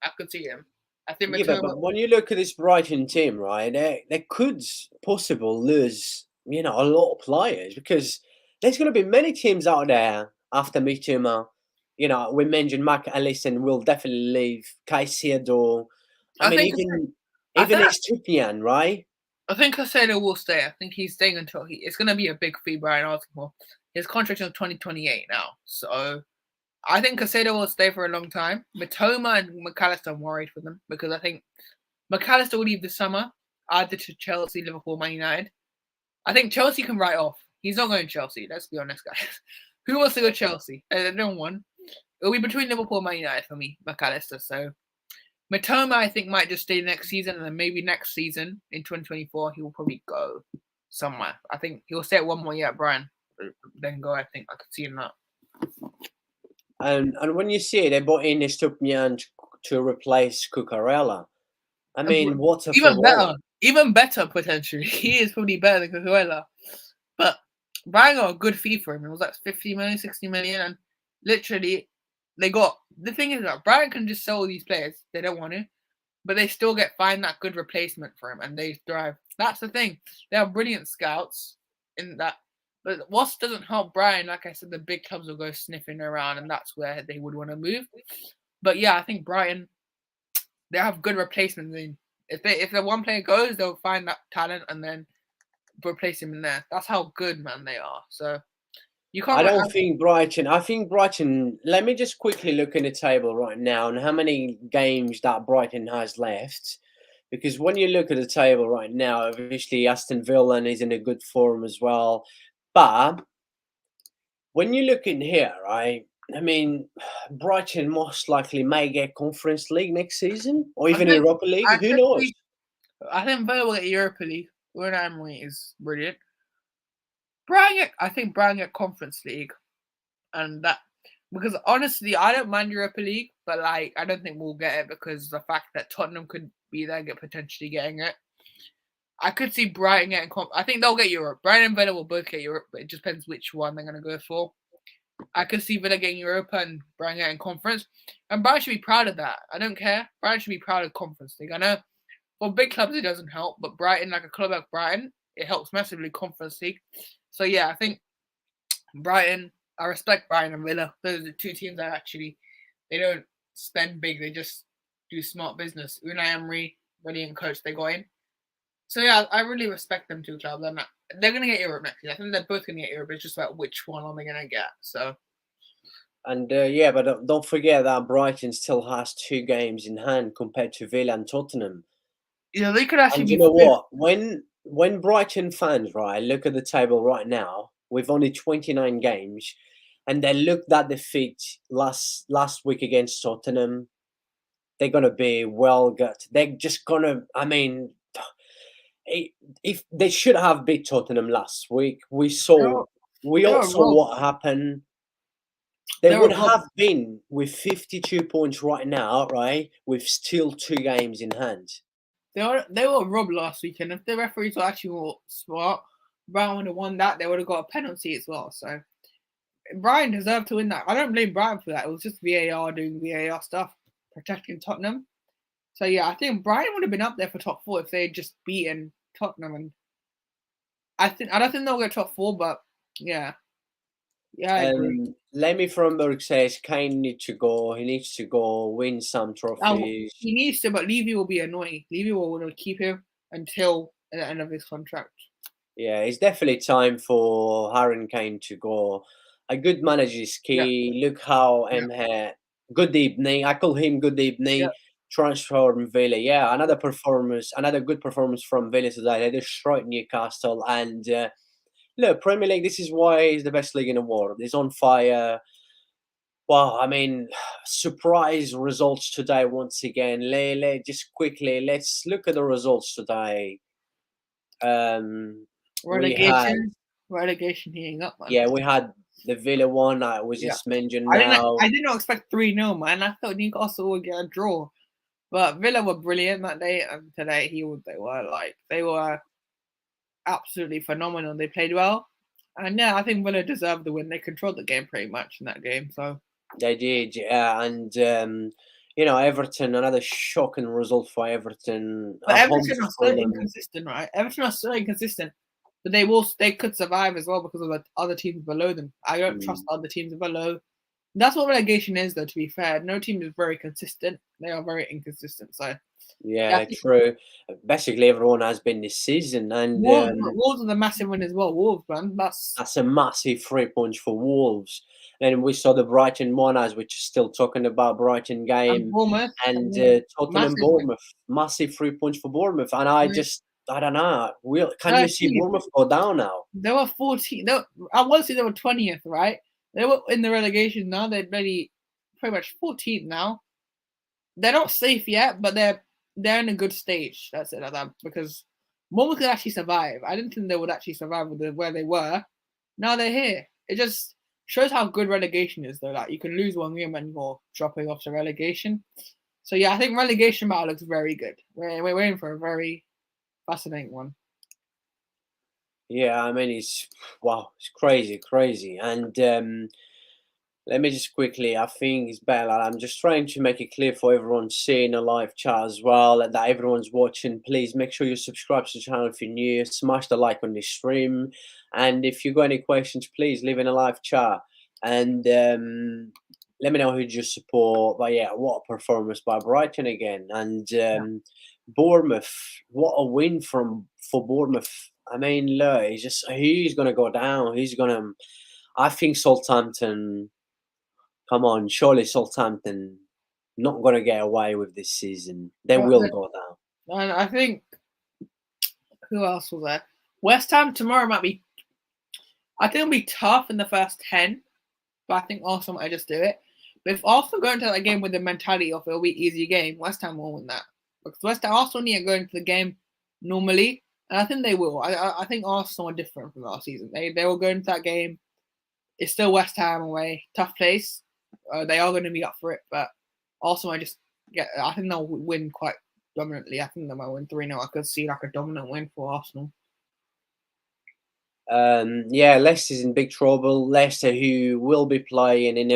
I could see him. I think Mitoma. But when you look at this Brighton team, right, they could possibly lose, a lot of players because there's going to be many teams out there after Mitoma. We mentioned McAllister will definitely leave. Caicedo. I mean, even Estupiñán, right? I think Caicedo will stay. I think he's staying until it's going to be a big fee, Brian Arsenal. His contract is 2028 now, so I think Caicedo will stay for a long time. Mitoma and McAllister, I'm worried for them because I think McAllister will leave this summer, either to Chelsea, Liverpool, Man United. I think Chelsea can write off. He's not going to Chelsea. Let's be honest, guys. Who wants to go to Chelsea? No one. It'll be between Liverpool and Man United for me, McAllister. So Mitoma, I think, might just stay next season, and then maybe next season in 2024 he will probably go somewhere. I think he'll stay at one more year at Brian. then go. I think I could see him that. And when you see they brought in Estupinian to replace Cucurella, I mean, what a footballer! Even better potentially. He is probably better than Cucurella. But Brian got a good fee for him. It was like 50 million, 60 million, and literally they got the thing is that Brian can just sell these players. They don't want to, but they still find that good replacement for him, and they thrive. That's the thing. They have brilliant scouts in that. But what doesn't help Brian, like I said, the big clubs will go sniffing around, and that's where they would want to move. But yeah, I think Brighton, they have good replacements. If the one player goes, they'll find that talent and then replace him in there. That's how good, man, they are. So you can't. I don't think Brighton. I think Brighton. Let me just quickly look in the table right now and how many games that Brighton has left. Because when you look at the table right now, obviously Aston Villa is in a good form as well. But when you look in here, right? I mean, Brighton most likely may get Conference League next season or even Europa League. Who knows? I think Villa will get Europa League. Unai Emery is brilliant. I think Brian get Conference League, and that because honestly, I don't mind Europa League, but like I don't think we'll get it because the fact that Tottenham could be there, potentially getting it. I could see Brighton getting. I think they'll get Europe. Brighton and Villa will both get Europe, but it just depends which one they're going to go for. I could see Villa getting Europa and Brighton getting Conference, and Brighton should be proud of that. I don't care. Brighton should be proud of Conference League. I know for big clubs it doesn't help, but Brighton, like a club like Brighton, it helps massively Conference League. So yeah, I think Brighton. I respect Brighton and Villa. Those are the two teams that actually they don't spend big. They just do smart business. Unai Emery, brilliant coach they got in. So yeah, I really respect them two clubs. They're going to get Europe next year. I think they're both going to get Europe. It's just about which one are they going to get. So. And yeah, but don't forget that Brighton still has 2 games in hand compared to Villa and Tottenham. Yeah, they could actually. And you know what? When Brighton fans look at the table right now with only 29 games, and they look that defeat last week against Tottenham, they're gonna be well gut. They're just gonna. I mean, if they should have beat Tottenham last week, we all saw what happened. They would have been with 52 points right now, right? With still 2 games in hand. They were robbed last weekend. If the referees were actually more smart, Brighton would have won that. They would have got a penalty as well. So Brighton deserved to win that. I don't blame Brighton for that. It was just VAR doing VAR stuff, protecting Tottenham. So yeah, I think Brighton would have been up there for top 4 if they had just beaten Tottenham. And I don't think they'll get top 4, but yeah. Yeah, I agree. Lemmy Fromberg says Kane needs to go. He needs to go win some trophies. He needs to, but Levy will be annoying. Levy will want to keep him until the end of his contract. Yeah, it's definitely time for Harry Kane to go. A good manager is key. Yeah. Look how good evening. I call him good evening. Yeah. Transfer from Villa. Yeah, another good performance from Villa today. They destroyed Newcastle and. Look, Premier League, this is why it's the best league in the world. It's on fire. Well, I mean, surprise results today once again. Just quickly, let's look at the results today. Relegation heating up, man. Yeah, we had the Villa one. I was just mentioned now. I did not expect 3-0, man. I thought Newcastle would get a draw. But Villa were brilliant that day, and today they were absolutely phenomenal. They played well, and yeah, I think Villa deserved the win. They controlled the game pretty much in that game. So they did, yeah. And Everton, another shocking result for Everton. But Everton are still inconsistent, right? Everton are still inconsistent, but they could survive as well because of the other teams below them. I don't trust other teams below. That's what relegation is, though. To be fair, no team is very consistent. They are very inconsistent. So. Yeah, true. Basically, everyone has been this season, and Wolves are the massive win as well. Wolves, man, that's a massive 3 points for Wolves. And we saw the Brighton one, as we're still talking about Brighton game, and Tottenham Bournemouth, massive 3 points for Bournemouth. And I don't know. Can you see Bournemouth go down now? They were 14. I want to say they were 20th, right? They were in the relegation now. They're pretty much 14th now. They're not safe yet, but they're in a good stage. That's it, like that, because Bournemouth could actually survive. I didn't think they would actually survive with where they were, Now they're here. It just shows how good relegation is, though. Like you can lose one game and you're dropping off to relegation. So yeah, I think relegation battle looks very good. We're waiting for a very fascinating one. Yeah, I mean, it's crazy. And let me just quickly, I think it's better. I'm just trying to make it clear for everyone seeing a live chat as well, and that everyone's watching. Please make sure you subscribe to the channel if you're new. Smash the like on this stream, and if you got any questions, please leave in a live chat. And let me know who you support. But yeah, what a performance by Brighton again, and Bournemouth. What a win for Bournemouth. I mean, look, it's just who's gonna go down? Who's gonna? I think Southampton. Come on, surely Southampton not gonna get away with this season. They will go down. And I think who else was there? West Ham tomorrow might be. I think it'll be tough in the first 10, but I think Arsenal might just do it. But if Arsenal go into that game with the mentality of it'll be easy game, West Ham will win that. Because Arsenal need to go into the game normally, and I think they will. I think Arsenal are different from last season. They will go into that game. It's still West Ham away, tough place. They are going to be up for it, but Arsenal I think they'll win quite dominantly. I think they might win 3-0. I could see like a dominant win for Arsenal. Yeah, Leicester's in big trouble. Leicester, who will be playing in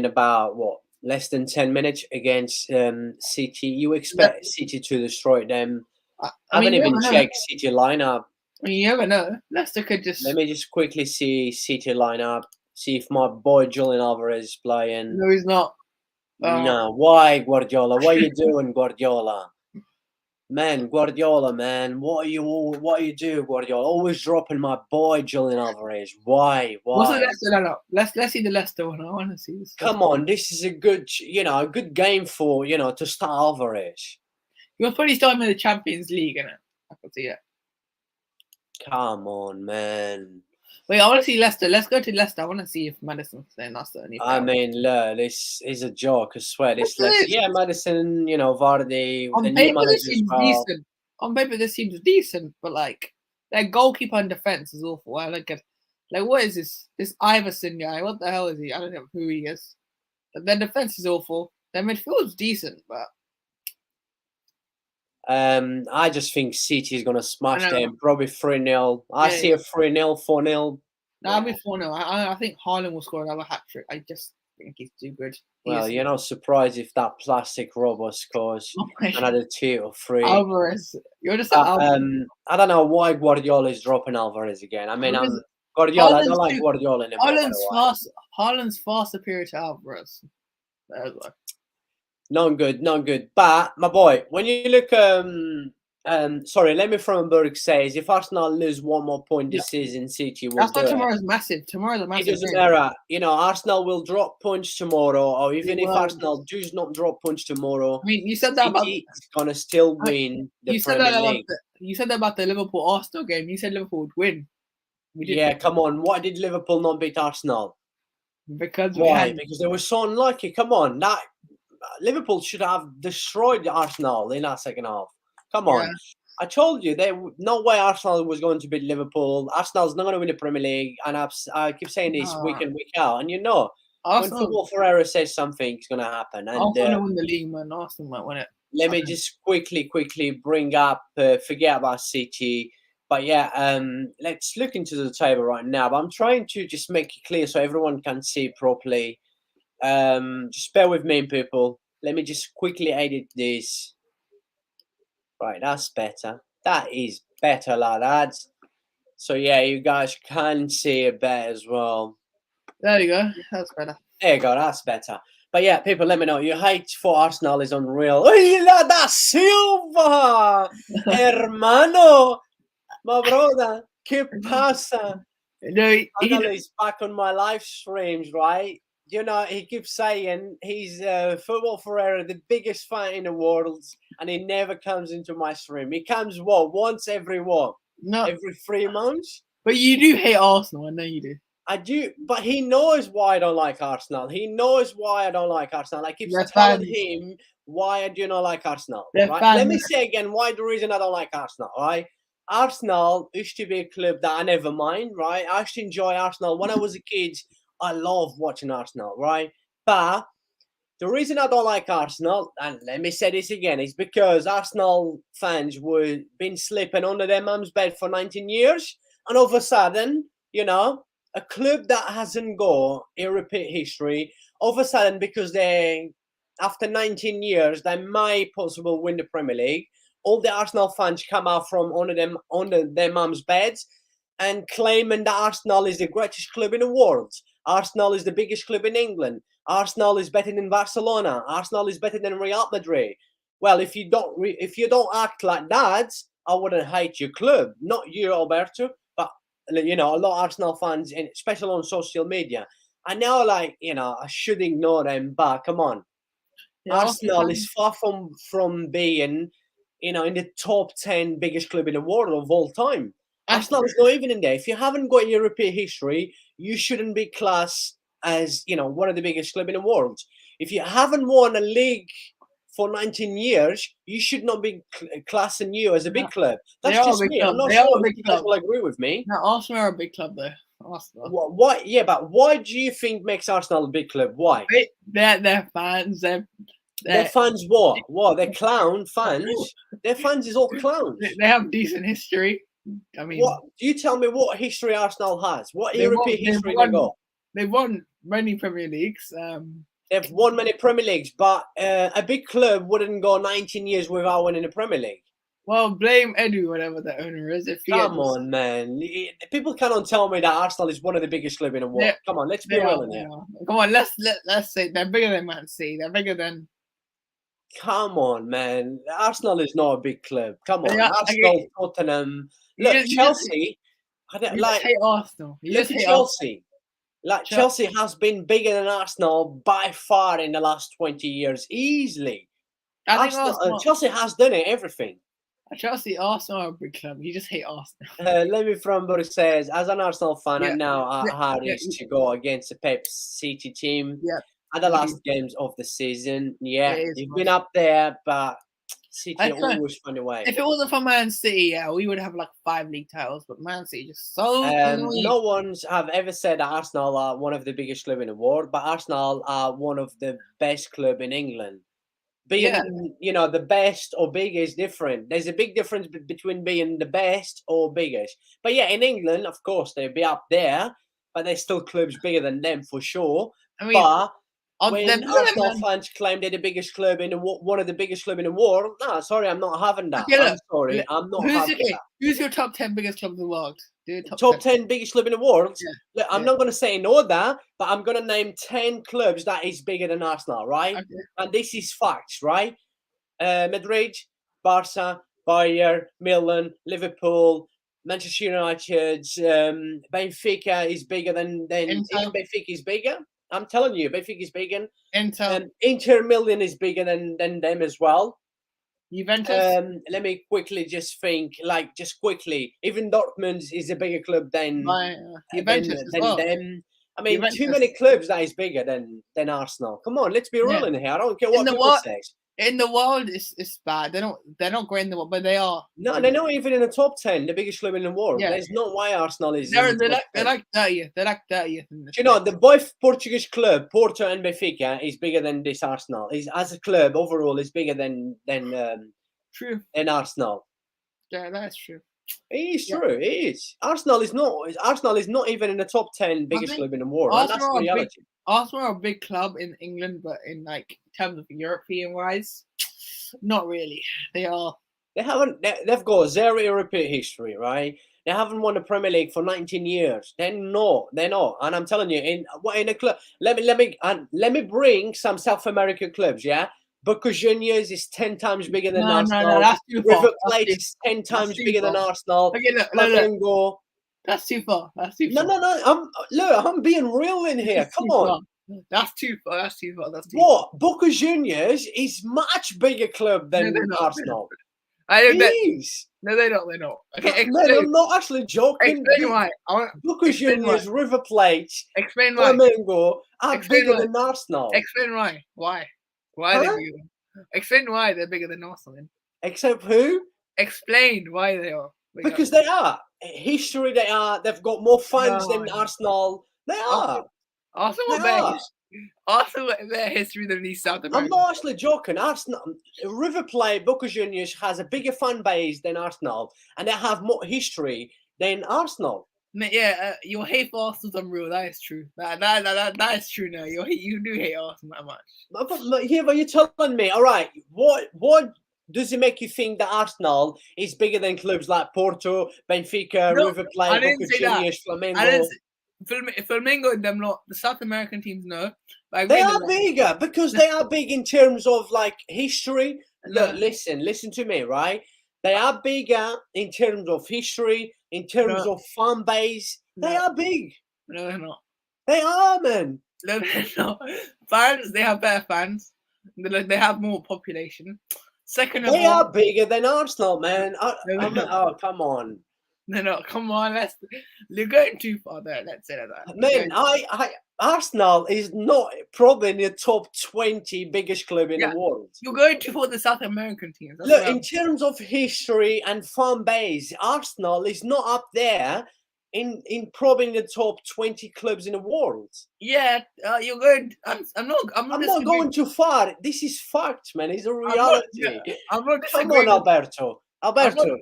about less than 10 minutes against City. You expect City to destroy them. I haven't even checked City lineup. I mean, you never know. Leicester could just. Let me just quickly see City lineup. See if my boy Julian Alvarez is playing. No, he's not. No, why Guardiola? What are you doing, Guardiola? Man, Guardiola, man, what are you doing, Guardiola? Always dropping my boy Julian Alvarez. Why? What's the Leicester? No. Let's see the Leicester one. I want to see this. Come on, this is a good game for to start Alvarez. He was probably starting in the Champions League, innit? I can see it. Come on, man. Wait, I want to see Leicester. Let's go to Leicester. I want to see if Madison's saying that's the only. I mean, look, this is a joke. I swear, this Leicester. Yeah, Madison. Vardy. On paper, this seems decent. On paper, this seems decent, but like their goalkeeper and defense is awful. I like it. Like, what is this? This Iverson guy? What the hell is he? I don't know who he is. But their defense is awful. Their midfield is decent, but. I just think City is gonna smash them. Probably 3-0. I see a 3-0, 4-0. That'll be 4-0. I think Haaland will score another hat trick. I just think he's too good. Well, you're not surprised if that plastic robot scores another 2 or 3. Alvarez, you're just Alvarez. I don't know why Guardiola is dropping Alvarez again. I mean, Guardiola. I don't like Guardiola anymore. Haaland's far superior to Alvarez. Not good. But my boy, when you look, sorry, let me from Berg says if Arsenal lose one more point this season, City will. That's why tomorrow's massive. Tomorrow's a massive. It doesn't matter. Arsenal will drop points tomorrow, or even if Arsenal does not drop points tomorrow. I mean, you said that City's gonna still win the Premier League. You said that about the Liverpool Arsenal game. You said Liverpool would win. Yeah, come on. Why did Liverpool not beat Arsenal? Because Because they were so unlucky. Come on, Liverpool should have destroyed Arsenal in that second half. Come on. Yeah. I told you, no way Arsenal was going to beat Liverpool. Arsenal's not going to win the Premier League. And I keep saying this week in, week out. And when football Ferreira says something, it's going to happen. And Arsenal win the league, man. Arsenal might win it. Let me just quickly bring up, forget about City. But yeah, let's look into the table right now. But I'm trying to just make it clear so everyone can see properly. Just bear with me, people. Let me just quickly edit this. Right, that's better. That is better, lads. So yeah, you guys can see it better as well. There you go. That's better. There you go. That's better. But yeah, people, let me know. Your hate for Arsenal is unreal. Oye, da Silva, hermano, my brother. ¿Qué pasa? He's back on my live streams, right? He keeps saying he's Football Ferreira, the biggest fan in the world, and he never comes into my stream. He comes, once every every 3 months? But you do hate Arsenal, I know you do. I do, but he knows why I don't like Arsenal. He knows why I don't like Arsenal. I keep telling him why I do not like Arsenal. Right? Let me say again why the reason I don't like Arsenal, right? Arsenal used to be a club that I never mind, right? I used to enjoy Arsenal. When I was a kid, I loved watching Arsenal, right? But the reason I don't like Arsenal, and let me say this again, is because Arsenal fans were been sleeping under their mum's bed for 19 years, and all of a sudden, a club that hasn't got a repeat history, all of a sudden, because after 19 years, they might possibly win the Premier League. All the Arsenal fans come out from under their mum's beds and claiming that Arsenal is the greatest club in the world. Arsenal is the biggest club in England. Arsenal is better than Barcelona. Arsenal is better than Real Madrid. Well, if you don't act like that, I wouldn't hate your club. Not you, Alberto, but a lot of Arsenal fans, especially on social media. I know, I should ignore them, but come on, Yeah, Arsenal is far from being, in the top 10 biggest club in the world of all time. Arsenal is not even in there. If you haven't got European history, you shouldn't be classed as, one of the biggest club in the world. If you haven't won a league for 19 years, you should not be classing you as a big club. That's just me. I'm not sure if you guys will agree with me. No, Arsenal are a big club, though. Arsenal. Why? Yeah, but why do you think makes Arsenal a big club? Why? Their fans. Their fans what? What? They're clown fans? Their fans is all clowns. They have decent history. I mean, what? You tell me what history Arsenal has. What European history they got? They've won many Premier Leagues. They've won many Premier Leagues, but a big club wouldn't go 19 years without winning a Premier League. Well, blame Edu, whatever the owner is. Come on, man. People cannot tell me that Arsenal is one of the biggest clubs in the world. Come on, let's be real in here. Come on, let's say they're bigger than Man City. They're bigger than. Come on, man. Arsenal is not a big club. Come on, Arsenal, Tottenham. Look, Chelsea. You hate Arsenal. Look at Chelsea. Chelsea has been bigger than Arsenal by far in the last 20 years, easily. Chelsea has done it, everything. Arsenal are a big club. You just hate Arsenal. Levy from Burg says, as an Arsenal fan, I know how hard it is to go against a Pep City team at the last games of the season. Yeah, they've been up there, but City always find a way. If it wasn't for Man City, we would have 5 league titles. But Man City just so. No one's have ever said that Arsenal are one of the biggest club in the world, but Arsenal are one of the best club in England. Being, the best or big is different. There's a big difference between being the best or biggest. But yeah, in England, of course, they'll be up there, but there's still clubs bigger than them for sure. I mean, but when Arsenal fans claim they're the biggest club one of the biggest club in the world, no, sorry, I'm not having that. I'm sorry, I'm not having that. Who's your top 10 biggest club in the world? Top 10 biggest club in the world? Yeah. Look, I'm not going to say in order, but I'm going to name 10 clubs that is bigger than Arsenal, right? Okay. And this is facts, right? Madrid, Barca, Bayern, Milan, Liverpool, Manchester United, Benfica is bigger than even Benfica is bigger. I'm telling you, Benfica is bigger. Inter Milan is bigger than them as well. Juventus. Let me quickly just think, even Dortmund is a bigger club than Juventus than them. I mean, Juventus. Too many clubs that is bigger than Arsenal. Come on, let's be real in here. I don't care what people say. In the world, it's bad. They're not great in the world, but they are. No, they're not even in the top 10, the biggest club in the world. Yeah. There's no way Arsenal is. They're like 30th. They're like 30th. The both Portuguese club, Porto and Benfica, is bigger than this Arsenal. As a club overall, is bigger than true than Arsenal. Yeah, that's true. It is true. It is. Arsenal is not even in the top 10 biggest club in the world. That's the reality. Arsenal are a big club in England, but in terms of European wise, not really. They are. They've got zero European history, right? They haven't won the Premier League for 19 years. They're not. And I'm telling you, in a club. Let me bring some South American clubs. Yeah, Boca Juniors is 10 times bigger than Arsenal. No, that's too far. River Plate is 10 times bigger than Arsenal. Okay, look. That's too far. No. I'm being real in here. Come on. That's too far. What? Boca Juniors is much bigger club than Arsenal. No, they're not. Okay, I'm not actually joking. Explain why. Boca Juniors, River Plate, explain why. Flamengo are bigger than Arsenal. Explain why. Why are they bigger? Explain why they're bigger than Arsenal. Then. Except who? Explain why they are. Because they are. History, they are. They've got more fans than Arsenal. They are. Arsenal They are. Arsenal got better history than these South I'm Americans. not actually joking. Arsenal, River Plate, Boca Juniors has a bigger fan base than Arsenal, and they have more history than Arsenal. Yeah, your hate for Arsenal's unreal. That is true. That is true now. You do hate Arsenal that much. But here, but you're telling me, all right, what does it make you think that Arsenal is bigger than clubs like Porto, Benfica, No, River I Plate, didn't Boca say that. Juniors, Flamengo? I didn't say, Flamengo and them lot, the South American teams, no. But They are bigger because they are big in terms of like history. Look, listen to me, right? They are bigger in terms of history, in terms of fan base. They are big. No, they're not. They are, man. No, they're not. Fans, they have better fans. They have more population. Second of all, they are bigger than Arsenal, man. Oh, come on. No, come on. You're going too far there. Let's say that. Man, Arsenal is not probably in the top 20 biggest club in the world. You're going too far the South American teams. Look, in terms of history and fan base, Arsenal is not up there in probably in the top 20 clubs in the world. Yeah, you're going. I'm not going too far. This is fact, man. It's a reality. I'm not Come on, Alberto.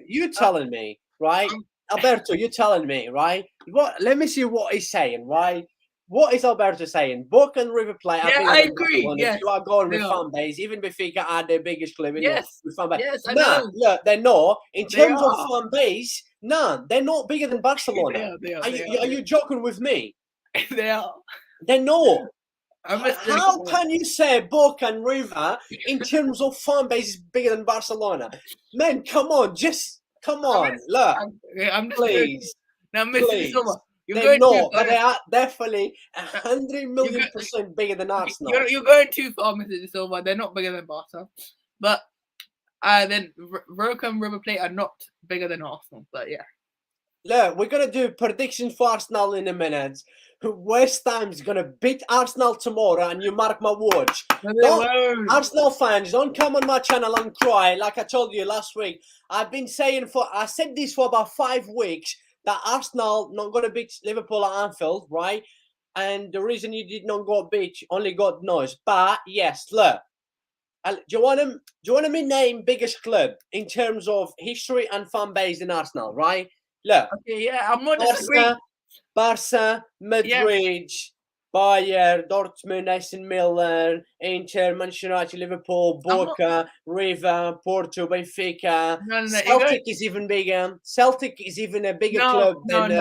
You telling me, right? Alberto, you're telling me, right? Let me see what he's saying, right? What is Alberto saying? Boca and River Plate are I agree. Yes. You are going with fan base. Even Benfica are the biggest club in the fan base. Yes, I know. Look, they're not. In terms of fan base, they're not bigger than Barcelona. Are you joking with me? They are. They're not. How can you say Boca and River in terms of fan base is bigger than Barcelona? Man, come on, come on, look, please. Now, please. They're not, but they are definitely 100,000,000% bigger than Arsenal. You're going too far, Mr. De Silva. They're not bigger than Barca, but then Roca and River Plate are not bigger than Arsenal. But yeah. Look, we're gonna do predictions for Arsenal in a minute. West Ham's gonna beat Arsenal tomorrow, and you mark my words. Arsenal fans, don't come on my channel and cry like I told you last week. I said this for about 5 weeks that Arsenal not gonna beat Liverpool at Anfield, right? And the reason you did not go beat, only God knows. But yes, look. Do you want to name biggest club in terms of history and fan base in Arsenal, right? Look. Okay, yeah, I'm not disagreeing. Barca, Madrid, Bayern, Dortmund, AC Milan, Inter, Manchester United, Liverpool, Boca, River, Porto, Benfica. Celtic is even bigger. Celtic is even a bigger club than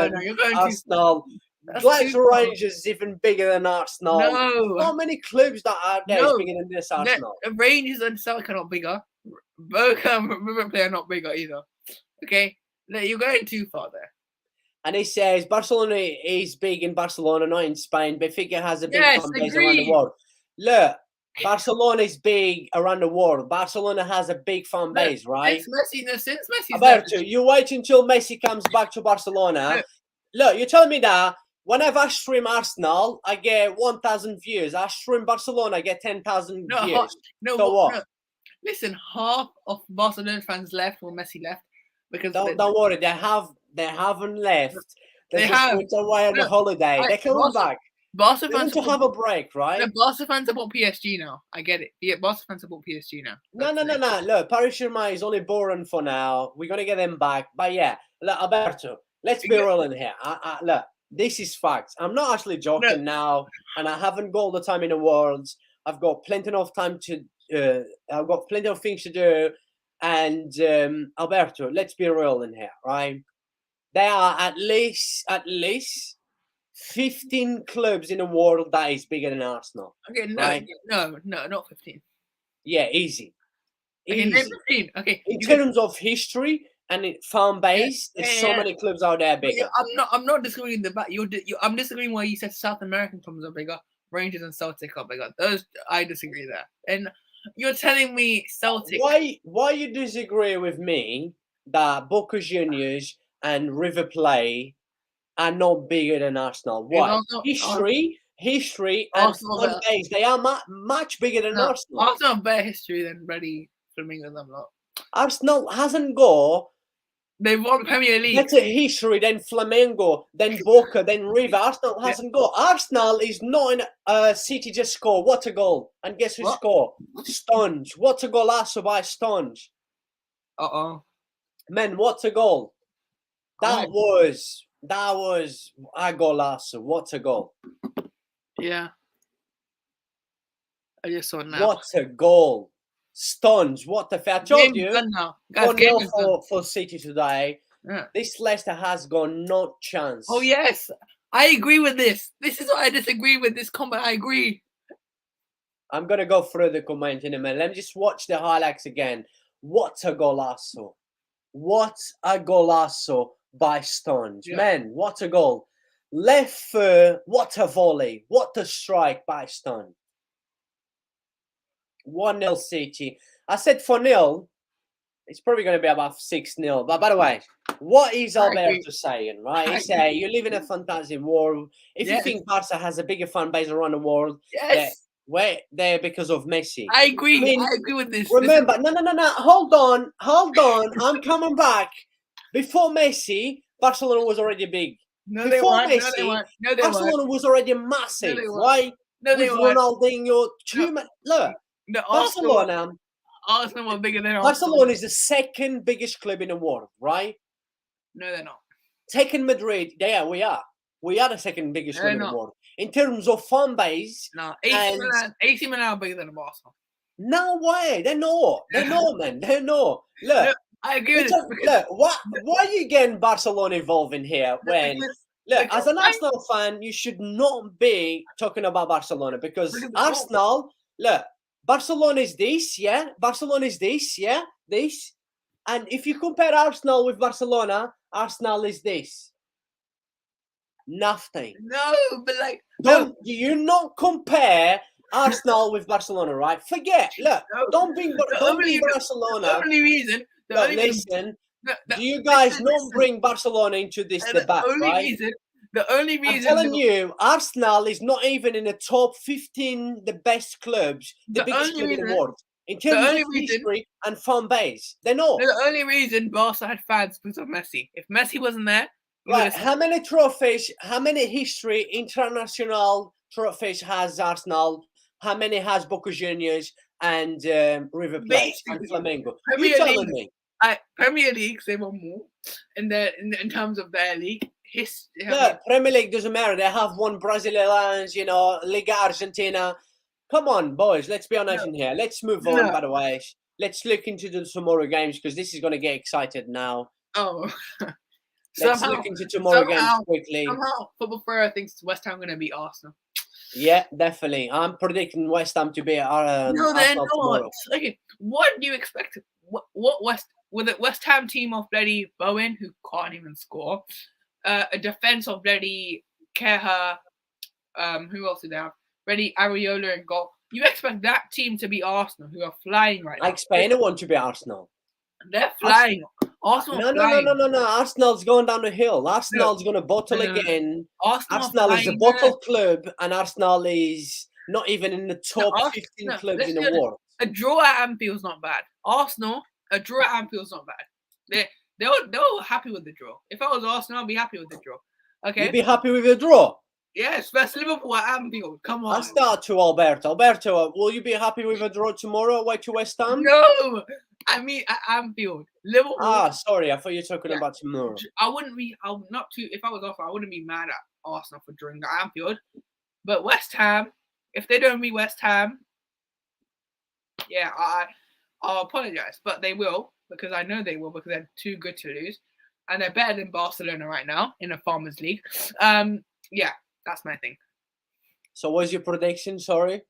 Arsenal. Glasgow Rangers is even bigger than Arsenal. Not many clubs that are there bigger than this Arsenal. Rangers and Celtic are not bigger. Boca and River Plate are not bigger either. Okay, you're going too far there. And he says Barcelona is big in Barcelona, not in Spain. Benfica has a big fan base around the world. Look, Barcelona is big around the world. Barcelona has a big fan base, right? Since Messi. Alberto, you wait until Messi comes back to Barcelona. Look, you're telling me that whenever I stream Arsenal, I get 1,000 views. I stream Barcelona, I get 10,000 views. No. Listen, half of Barcelona fans left when Messi left. Because don't worry, they haven't left. They just went away on the holiday. They're coming back. Barca fans want to have a break, right? The Barca fans about PSG now. I get it. Yeah, Barca fans about PSG now. No. Look, Paris Saint-Germain is only boring for now. We're gonna get them back. But yeah, look, Alberto, let's be real in here. Look, this is facts. I'm not actually joking now, and I haven't got all the time in the world. I've got plenty of time to. I've got plenty of things to do. And Alberto, let's be real in here, right? There are at least 15 clubs in the world that is bigger than Arsenal. Okay, no, not 15. Yeah, easy. Okay, name 15. Okay. In terms of history and fan base, there's so many clubs out there bigger. I'm not disagreeing the back. I'm disagreeing where you said South American clubs are bigger. Rangers and Celtic are bigger. Those I disagree there. And you're telling me Celtic. Why you disagree with me that Boca Juniors and River Plate are not bigger than Arsenal? Why? History and fan base, they are much bigger than Arsenal. Arsenal have better history than Ready Flamingo them lot. Arsenal hasn't got They've won Premier League. Better history than Flamengo, then Boca, then River. Arsenal hasn't got. Arsenal is not in City just score. What a goal. And guess who scored? Stones. What a golazo by Stones. Uh-oh. Man, what a goal. That was a golazo. What a goal. Yeah. I just saw it now. What a goal. Stones, what the I told you. 1-0 for City today. Yeah. This Leicester has got no chance. Oh, yes. I agree with this. This is what I disagree with. This comment, I agree. I'm going to go through the comment in a minute. Let me just watch the highlights again. What a golazo. What a golazo by Stones. Yeah. Man, what a goal. Left foot, what a volley. What a strike by Stones. 1-0 City. I said 4-0. It's probably going to be about 6-0. But by the way, what is Alberto saying, right? He say you live in a fantasy world. If you think Barca has a bigger fan base around the world, we're there because of Messi. I agree. I mean, I agree with this. Remember, no. Hold on. I'm coming back. Before Messi, Barcelona was already big. No, Before Messi, Barcelona was already massive, right? No, with Ronaldinho, look. Barcelona were bigger than Barcelona is the second biggest club in the world, right? No, they're not. Second Madrid, we are. We are the second biggest club in the world. In terms of fan base. No, AC Milan are bigger than Barcelona. No way. They're not. They're not, man. They're not. Look. No, I agree with this. Look, why are you getting Barcelona involved in here when... Look, as an Arsenal fan, you should not be talking about Barcelona because Arsenal... Look. Barcelona is this, yeah? Barcelona is this, yeah? This. And if you compare Arsenal with Barcelona, Arsenal is this. Nothing. No, but like... You not compare Arsenal with Barcelona, right? Forget. Look, don't bring Barcelona. The only reason... Listen, do you guys not bring Barcelona into this debate, right? The only reason I'm telling you, Arsenal is not even in the top 15, the best clubs, the biggest club in the world. In terms of history and fan base, they're not. The only reason Barca had fans because of Messi. If Messi wasn't there, right? How many trophies? How many history international trophies has Arsenal? How many has Boca Juniors and River Plate and Flamengo? You telling me? Premier League, they won more in terms of their league. Premier League doesn't matter. They have won Brazilians, Liga Argentina. Come on, boys. Let's be honest in here. Let's move on, by the way. Let's look into the tomorrow games because this is going to get excited now. Oh. Let's look into tomorrow games quickly. Somehow, Football Ferreira thinks West Ham going to beat Arsenal. Yeah, definitely. I'm predicting West Ham to beat No, they're not. Tomorrow. Okay, what do you expect? With a West Ham team of bloody Bowen, who can't even score, a defense of bloody Keha, who else did they have? Bloody Areola and goal. You expect that team to be Arsenal, who are flying right now. I expect anyone to be Arsenal. They're flying. Arsenal. No. Arsenal's going down the hill. Arsenal's going to bottle again. Arsenal is a bottle club, and Arsenal is not even in the top 15 clubs in the world. A draw at Anfield's not bad. Arsenal, a draw at Anfield's not bad. They were happy with the draw. If I was Arsenal, I'd be happy with the draw. Okay. You'd be happy with the draw? Yes, versus Liverpool at Anfield. Come on. I'll start to Alberto. Alberto, will you be happy with a draw tomorrow away to West Ham? No, I mean at Anfield. Liverpool. Sorry, I thought you were talking about tomorrow. I wouldn't be. If I was off, I wouldn't be mad at Arsenal for drawing at Anfield. But West Ham, if they don't beat West Ham, yeah, I'll apologize, but they will because I know they will because they're too good to lose, and they're better than Barcelona right now in the Farmers League. Yeah. That's my thing. So what's your prediction? Sorry?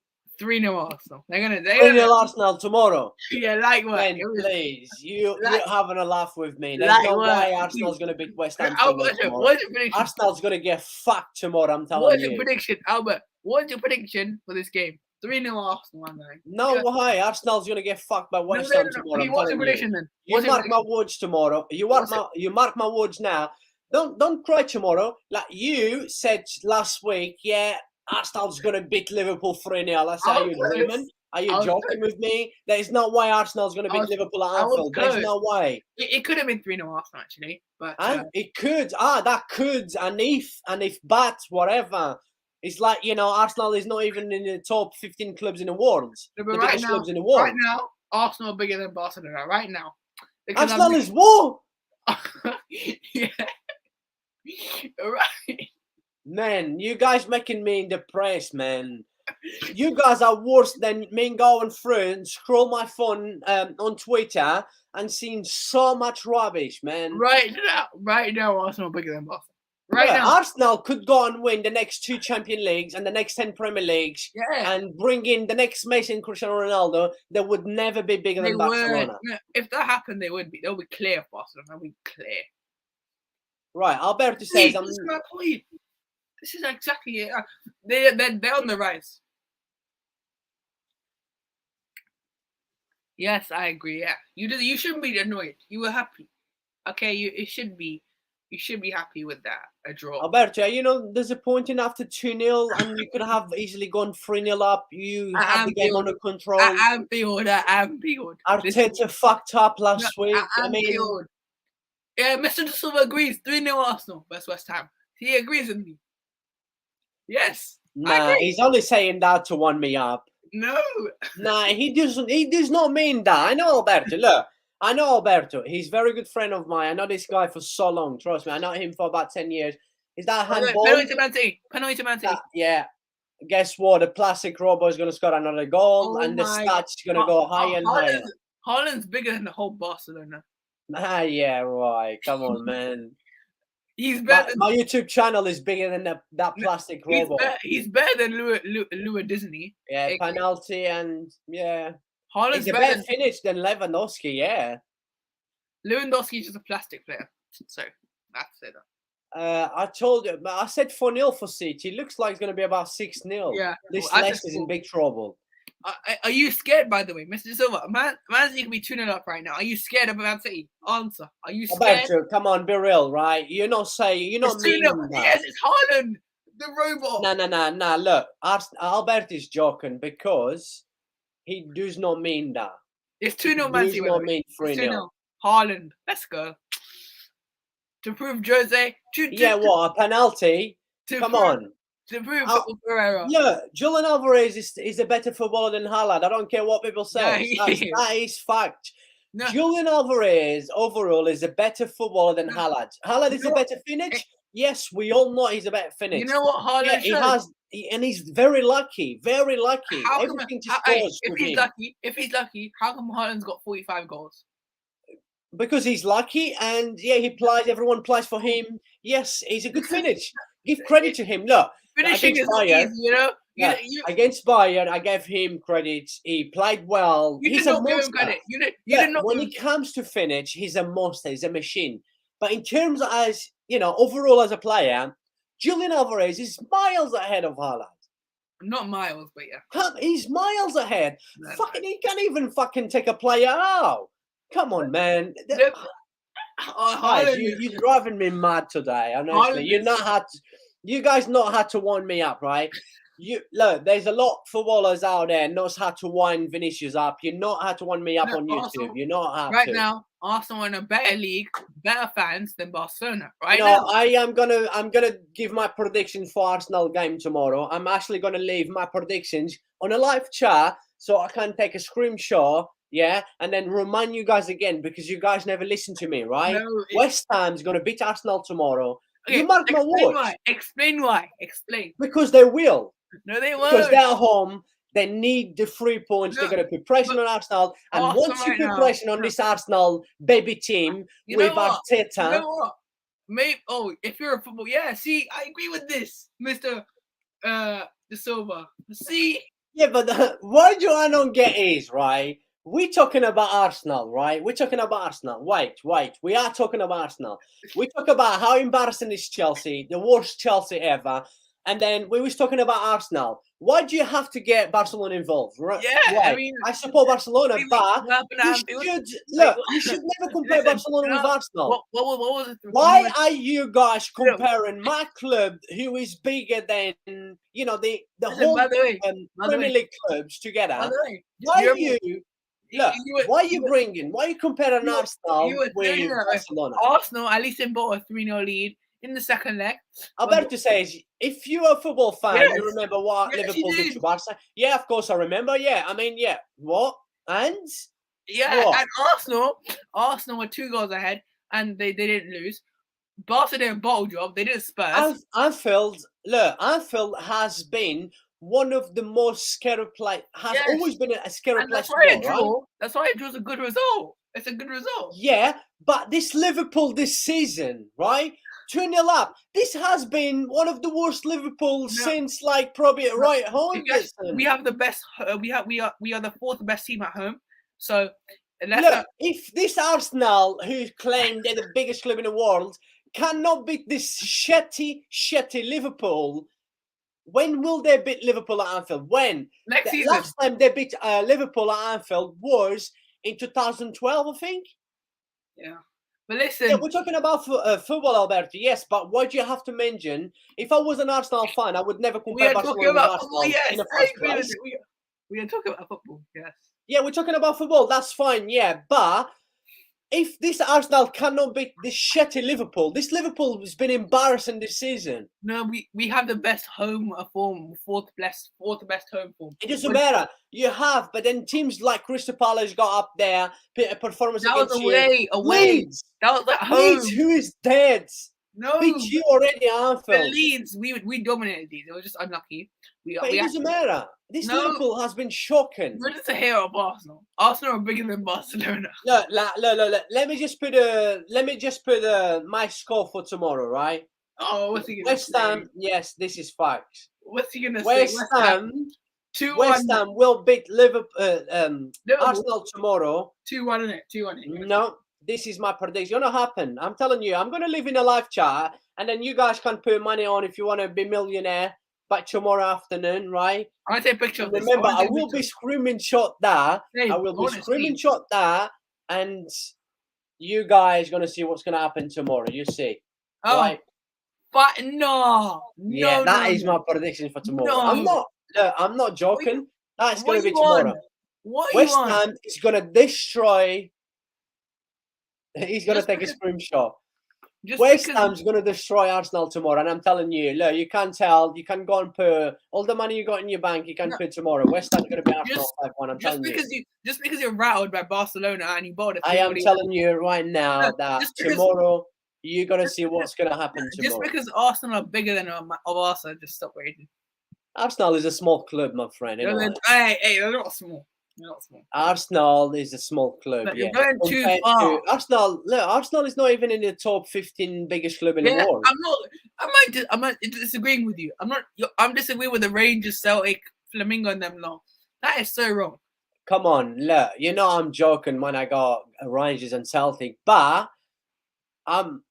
3-0 Arsenal. They're 3-0 Arsenal tomorrow. Yeah, like what? Ben, please. You're having a laugh with me. There's no way Arsenal's going to beat West Ham tomorrow. What's your prediction? Arsenal's going to get fucked tomorrow, I'm telling you. What's your prediction, Albert? What's your prediction for this game? 3-0 Arsenal, I'm going. No way. Arsenal's going to get fucked by West Ham tomorrow. What's your prediction then? You mark my words tomorrow. You mark my words now. Don't cry tomorrow. Like you said last week, yeah, Arsenal's going to beat Liverpool 3-0. That's how you're dreaming. Are you I was joking with me? There's no way Arsenal's going to beat Liverpool at I was Anfield. There's close. no way. It could have been 3-0 Arsenal actually, but And it could. That could. And if but whatever. It's like, Arsenal is not even in the top 15 clubs in the world. but The right biggest now, clubs in the world. right now, Arsenal are bigger than Barcelona right now. Because Arsenal is what? yeah. Right. Man, you guys making me depressed, man. You guys are worse than me going through and scroll my phone on Twitter and seeing so much rubbish, man. Right now, Arsenal are bigger than Barcelona. Right Yeah, now, Arsenal could go and win the next 2 Champions Leagues and the next 10 Premier Leagues and bring in the next Messi and Cristiano Ronaldo. They would never be bigger than Barcelona. If that happened, they would be. They'll be clear of Barcelona. They'll be clear. Right, Alberto says, This is my point. This is exactly it. They're on the rise. Yes, I agree. Yeah, you shouldn't be annoyed. You were happy. Okay, you should be happy with that, a draw. Alberto, there's a point in after 2-0 and you could have easily gone 3-0 up. You had the game under control. I'm peeled. Arteta fucked up last week. Yeah, Mr. De Silva agrees. 3-0 Arsenal versus West Ham. He agrees with me. Yes. Nah, he's only saying that to wind me up. No. Nah, he doesn't. He does not mean that. I know Alberto. Look, I know Alberto. He's a very good friend of mine. I know this guy for so long. Trust me. I know him for about 10 years. Is that a handball? Penalty to Man City. Yeah. Guess what? The plastic Robo is going to score another goal, and the stats going to go higher and higher. Haaland's bigger than the whole Barcelona. Ah, yeah, right. Come on, man. He's better. My YouTube channel is bigger than that plastic Robo. He's better than Louis Disney. Yeah, penalty and yeah. Haaland's a better finish than Lewandowski, yeah. Lewandowski is just a plastic player. So, that's it. I told you, I said 4-0 for City. It looks like it's going to be about 6-0. Yeah. This Leicester's in big trouble. Are you scared, by the way, Mr. Silva? Man City can be 2-0 up right now. Are you scared of Man City? Answer. Are you scared? Alberto, come on, be real, right? You're not meaning that. Yes, it's Haaland, the robot. No. Look, Alberto is joking because he does not mean that. It's 2-0 Man City. He does not mean 3-0. Haaland, let's go. To prove Jose. What, a penalty? Come on. To prove Ferreira. Yeah, Julian Alvarez is a better footballer than Haaland. I don't care what people say. That is fact. No. Julian Alvarez overall is a better footballer than Haaland. Haaland is a better finish. Yes, we all know he's a better finish. You know what Haaland and he's very lucky. Very lucky. Everything just goes if he's lucky, how come Haaland's got 45 goals? Because he's lucky and everyone plays for him. Yes, he's a good finish. Give credit to him. Look, finishing is easy, against Bayern, I gave him credit. He played well. He's a monster. When it comes to finish, he's a monster. He's a machine. But in terms of overall as a player, Julian Alvarez is miles ahead of Haaland. Not miles, but yeah. He's miles ahead. He can't even take a player out. Come on, man. Guys, you're driving me mad today. Honestly, you guys not had to wind me up, right? Look, there's a lot of footballers out there knows how to wind Vinicius up. You not had to wind me up on YouTube. You not have right now. Arsenal in a better league, better fans than Barcelona. Right now, I'm gonna give my predictions for Arsenal game tomorrow. I'm actually gonna leave my predictions on a live chat so I can take a screenshot. Yeah, and then remind you guys again because you guys never listen to me, right? No, West Ham's going to beat Arsenal tomorrow. Okay, you mark my words. Explain why. Explain. Because they will. No, they won't. Because they're home. They need the 3 points. They're going to put pressure on Arsenal. And once you put pressure on this Arsenal baby team with Arteta. You know what? Maybe, if you're a football... Yeah, see, I agree with this, Mr. De Silva. See? Yeah, but what I don't get is, right... We're talking about Arsenal, right? We're talking about Arsenal. Wait. We are talking about Arsenal. We talk about how embarrassing is Chelsea, the worst Chelsea ever. And then we was talking about Arsenal. Why do you have to get Barcelona involved? Right? Yeah, Why? I mean, I support Barcelona, but what happened at you Anfield? should Like, look. You should never compare listen, Barcelona with Arsenal. what was it? Why are you guys comparing my club, who is bigger than the Listen, whole by the way, Premier League clubs together? Why you you look? Why are you bringing? Why are you comparing Arsenal with Barcelona? Arsenal at least they bought a 3-0 lead in the second leg. Alberto says, if you're a football fan, Yes. you remember what Yes, Liverpool you did did. to Barca? Yeah, of course I remember. Yeah, I mean, yeah. What? And? Yeah, what? and Arsenal were 2 goals ahead and they didn't lose. Barca did a bottle job. They did Spurs. Anfield has been one of the most scary place. Always been a scary place to go, right? That's why it draws a good result. It's a good result. Yeah, but this Liverpool this season, right? 2-0 up. This has been one of the worst Liverpool since probably right home. We have the best. We are the 4th best team at home. So look, if this Arsenal, who claim they're the biggest club in the world, cannot beat this shitty Liverpool, when will they beat Liverpool at Anfield? When? Next season. Last time they beat Liverpool at Anfield was in 2012, I think. Yeah. But listen. Yeah, we're talking about football, Alberto. Yes, but why do you have to mention? If I was an Arsenal fan, I would never compare Barcelona with Arsenal in the first place. We are talking about football, yes. Yeah, we're talking about football. That's fine, yeah. But if this Arsenal cannot beat this shitty Liverpool, this Liverpool has been embarrassing this season. No, we have the best home form, fourth best home form. It doesn't matter. You have, but then teams like Crystal Palace got up there, a performance against away. Leeds. That was at home. Leeds, who is dead. No, beat you already at Anfield. The Leeds, we dominated these. It was just unlucky. But it doesn't matter. This Liverpool has been shocking. We're just a hero of Arsenal. Arsenal are bigger than Barcelona. Look. Let me just put my score for tomorrow, right? Oh, what's he gonna say? West Ham. Yes, this is facts. What's he gonna say? West Ham. West Ham will beat Arsenal tomorrow. 2-1 in it. 2-1 in it. No, this is my prediction. It's gonna happen. I'm telling you. I'm gonna live in a live chat, and then you guys can put money on if you want to be millionaire. By tomorrow afternoon, right? I take a picture of this. Remember, I will be screaming shot there. I will be screaming shot there, and you guys gonna see what's gonna happen tomorrow. You see. Oh, right? But no. Yeah, that is my prediction for tomorrow. No. I'm not joking. That's gonna be tomorrow. West Ham is gonna destroy. He's gonna take a screenshot. West Ham's going to destroy Arsenal tomorrow, and I'm telling you, look, you can't tell. You can go and put all the money you got in your bank. You can put tomorrow. West Ham's going to be Arsenal 5-1. I'm telling you. Just because you're rattled by Barcelona and you bought it. I am telling you right now that tomorrow you're going to see what's going to happen tomorrow. Just because Arsenal are bigger than Arsenal, just stop waiting. Arsenal is a small club, my friend. Hey, they're not small. Arsenal is a small club. But you're going too far. Arsenal is not even in the top 15 biggest club in the world. I'm not disagreeing with you. I'm disagreeing with the Rangers, Celtic, Flamingo, and them. No, that is so wrong. Come on, look. I'm joking when I got Rangers and Celtic, but I'm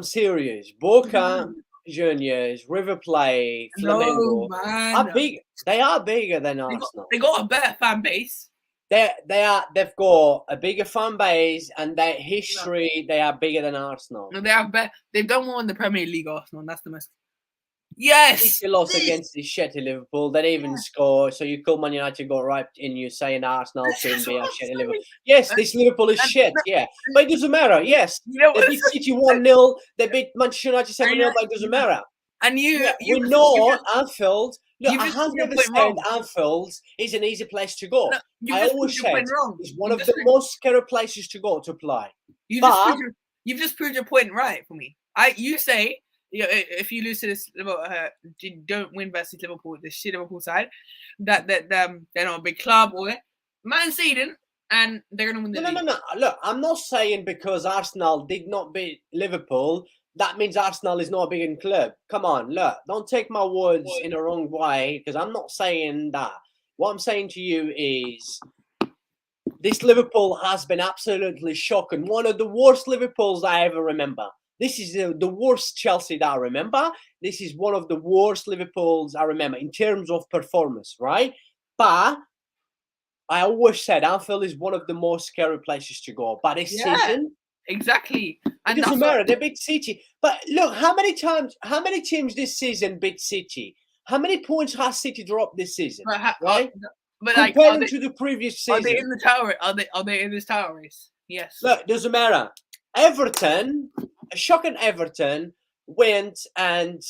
serious. Boca Juniors, River Plate, Flamengo are big. They are bigger than Arsenal. They got a better fan base. They've got a bigger fan base, and their history. They are bigger than Arsenal. No, they've done more in the Premier League, Arsenal. And that's the most. Yes. They lost against the shitty Liverpool. They didn't even score. So you call Man United got right in you saying Arsenal shouldn't be a shitty Liverpool. Yes, this Liverpool is shit. Yeah, but it doesn't matter. Yes, they beat City 1-0. They beat Manchester United 7-0. But it doesn't matter. And you know Anfield. Look, I have never said Anfield is an easy place to go. No, I always said it's one of the most scary places to go to play. You've just proved your point right for me. You say. If you lose to this, don't win versus Liverpool, the shit Liverpool side, that they're not a big club or Man City didn't, and they're gonna win the league. No. Look, I'm not saying because Arsenal did not beat Liverpool, that means Arsenal is not a big club. Come on, look, don't take my words in the wrong way because I'm not saying that. What I'm saying to you is this Liverpool has been absolutely shocking. One of the worst Liverpools I ever remember. This is the worst Chelsea that I remember. This is one of the worst Liverpools I remember in terms of performance, right? But I always said Anfield is one of the most scary places to go. But this season, exactly. it And doesn't matter. They beat City. But look, how many teams this season beat City? How many points has City dropped this season? Right? But comparing to the previous season. Are they in the tower? Are they in this tower race? Yes. Look, doesn't matter. Everton, a shocking Everton, went and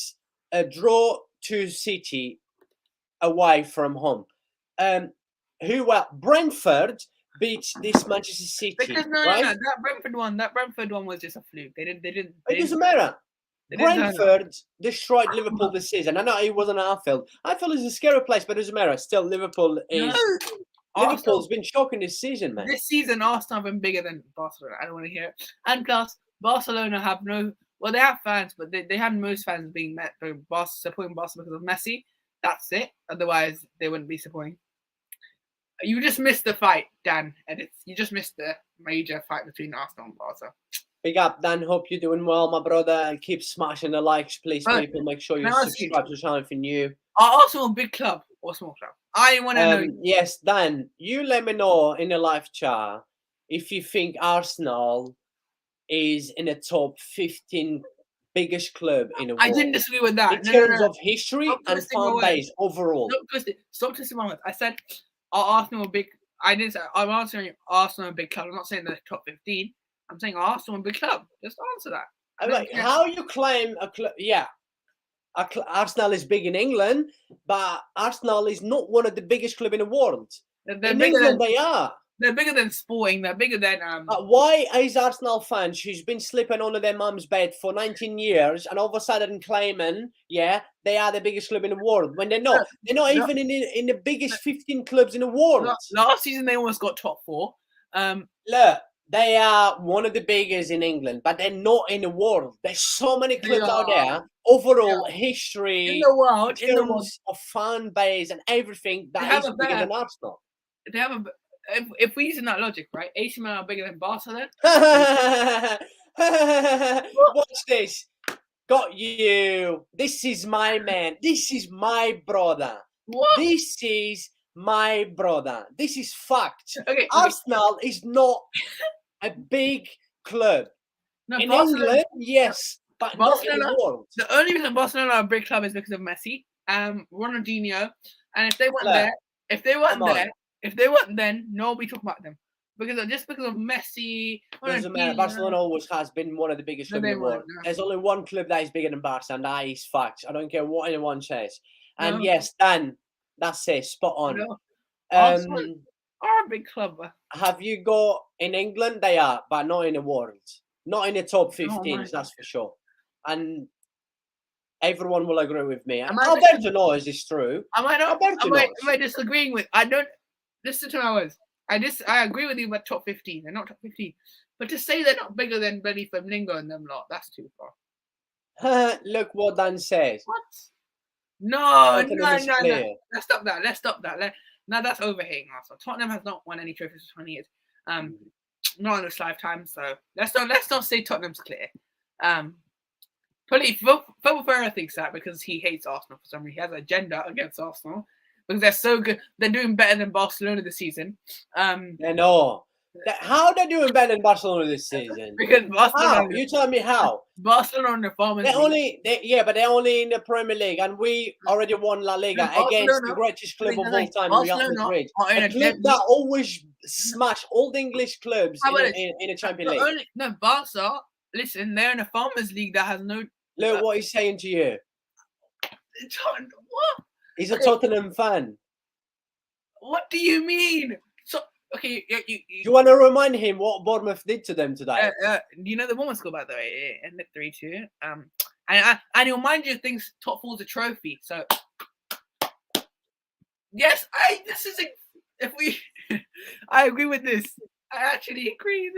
draw to City away from home. Brentford beat this Manchester City. Because right? no, that Brentford one was just a fluke. They didn't. It doesn't matter. Brentford destroyed Liverpool this season. I know it wasn't Anfield. Anfield is a scary place, but it doesn't matter. Still, Liverpool is. No. Liverpool's been shocking this season, man. This season, Arsenal have been bigger than Barcelona. I don't want to hear it. And plus, Barcelona have they have fans, but they had most fans being supporting Barcelona because of Messi. That's it. Otherwise, they wouldn't be supporting. You just missed the fight, Dan. You just missed the major fight between Arsenal and Barca. Big up, Dan. Hope you're doing well, my brother. Keep smashing the likes, please, people. Make sure you subscribe to the channel if you're new. Are Arsenal a big club or small club? I want to know. Yes, Dan. You let me know in the live chat if you think Arsenal is in the top 15 biggest club in the world. I didn't disagree with that. In terms of history and fan base overall. Stop twisting my words. I said, are Arsenal a big? I didn't say. I'm answering Arsenal a big club. I'm not saying they're top 15. I'm saying Arsenal a big club. Just answer that. How you claim a club? Yeah, Arsenal is big in England, but Arsenal is not one of the biggest clubs in the world. In England, they are. They're bigger than Sporting. They're bigger than. Why is Arsenal fans who's been sleeping under their mum's bed for 19 years and all of a sudden claiming, they are the biggest club in the world when they're not? They're not even in the biggest 15 clubs in the world. Last season, they almost got top 4. Look. They are one of the biggest in England, but they're not in the world. There's so many clubs out there. Overall history, in the world, in terms of fan base and everything, that is bigger than Arsenal. They have if we're using that logic, right? AC Milan are bigger than Barcelona. Watch this. Got you. This is my man. This is my brother. What? This is my brother. This is fact. Okay. Arsenal is not a big club. No, in England, yes, but Barcelona, not in the world. The only reason Barcelona are a big club is because of Messi, Ronaldinho, and if they weren't if they weren't then nobody talk about them because of Messi. Doesn't matter. Barcelona always has been one of the biggest clubs in the world. No. There's only one club that is bigger than Barca, and that is fact. I don't care what anyone says. And yes, Dan, that's it. Spot on. No. Arsenal are a big club. Have you got in England? They are, but not in the world. Not in the top 15, that's for sure. And everyone will agree with me. Alberto knows it's true. Am I disagreeing with? I don't listen to my words. I agree with you about top 15. They're not top 15, but to say they're not bigger than Benny Flamingo and them lot, that's too far. Look what Dan says. What? No. Let's stop that. Now that's overhating Arsenal. Tottenham has not won any trophies for 20 years. Not in this lifetime. So let's not say Tottenham's clear. Ferreira thinks that because he hates Arsenal for some reason. He has an agenda against Arsenal because they're so good. They're doing better than Barcelona this season. They know. How they're doing better than Barcelona this season? Because Barcelona. You tell me how. Barcelona on the Farmers League. But they're only in the Premier League, and we already won La Liga against the greatest club of all time, Real Madrid. A club that always smash all the English clubs in the Champions League. Barca. Listen, they're in a Farmers League that has no. Look what he's saying to you. What? He's a Tottenham fan. What do you mean? Okay, you want to remind him what Bournemouth did to them today? You know the Bournemouth score, by the way, it ended 3-2. And he'll mind you thinks top 4's a trophy. So yes, I agree with this. I actually agree.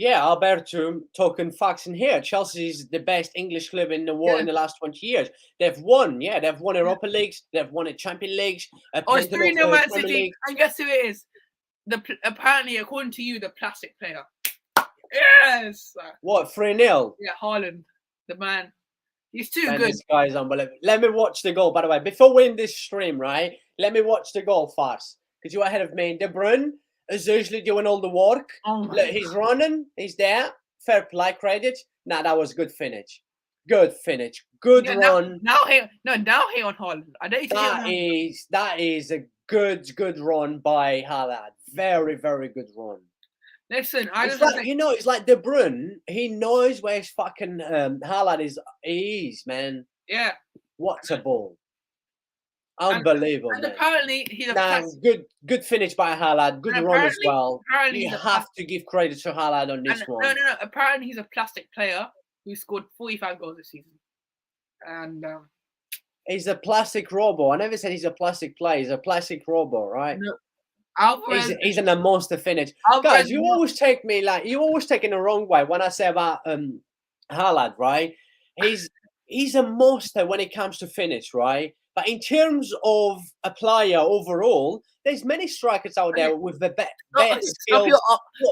Alberto talking facts in here. Chelsea is the best English club in the world in the last 20 years. They've won Europa Leagues, they've won a Champions Leagues. It's 3-0 Man City, and guess who it is? Apparently, according to you, the plastic player. Yes. What, 3-0? Yeah, Haaland, the man. He's too Man, good. this guy is unbelievable. Let me watch the goal, by the way. Before we end this stream, right? Let me watch the goal first. Because you're ahead of me. De Bruyne is usually doing all the work. Oh my Look, he's running. He's there. Fair play, credit. Nah, that was good finish. Good finish. Good yeah, run. Now he on Haaland. I don't need to hate on Haaland. That is a good run by Haaland. Very, very good run. Listen, I It's just like, it's like De Bruyne. He knows where his fucking Haaland is, man. Yeah. What a ball. Unbelievable, and man. apparently he's a Nah, good finish by Haaland. Good run as well. Apparently You have to give credit to Haaland on this one. No. Apparently he's a plastic player who scored 45 goals this season. And he's a plastic robo. I never said he's a plastic player. He's a plastic robo, right? No. Alvarez, he's in a monster finish. Alvarez, Guys, you always take me you always take it the wrong way when I say about Haaland, right? He's a monster when it comes to finish, right? But in terms of a player overall, there's many strikers out there with the better skills,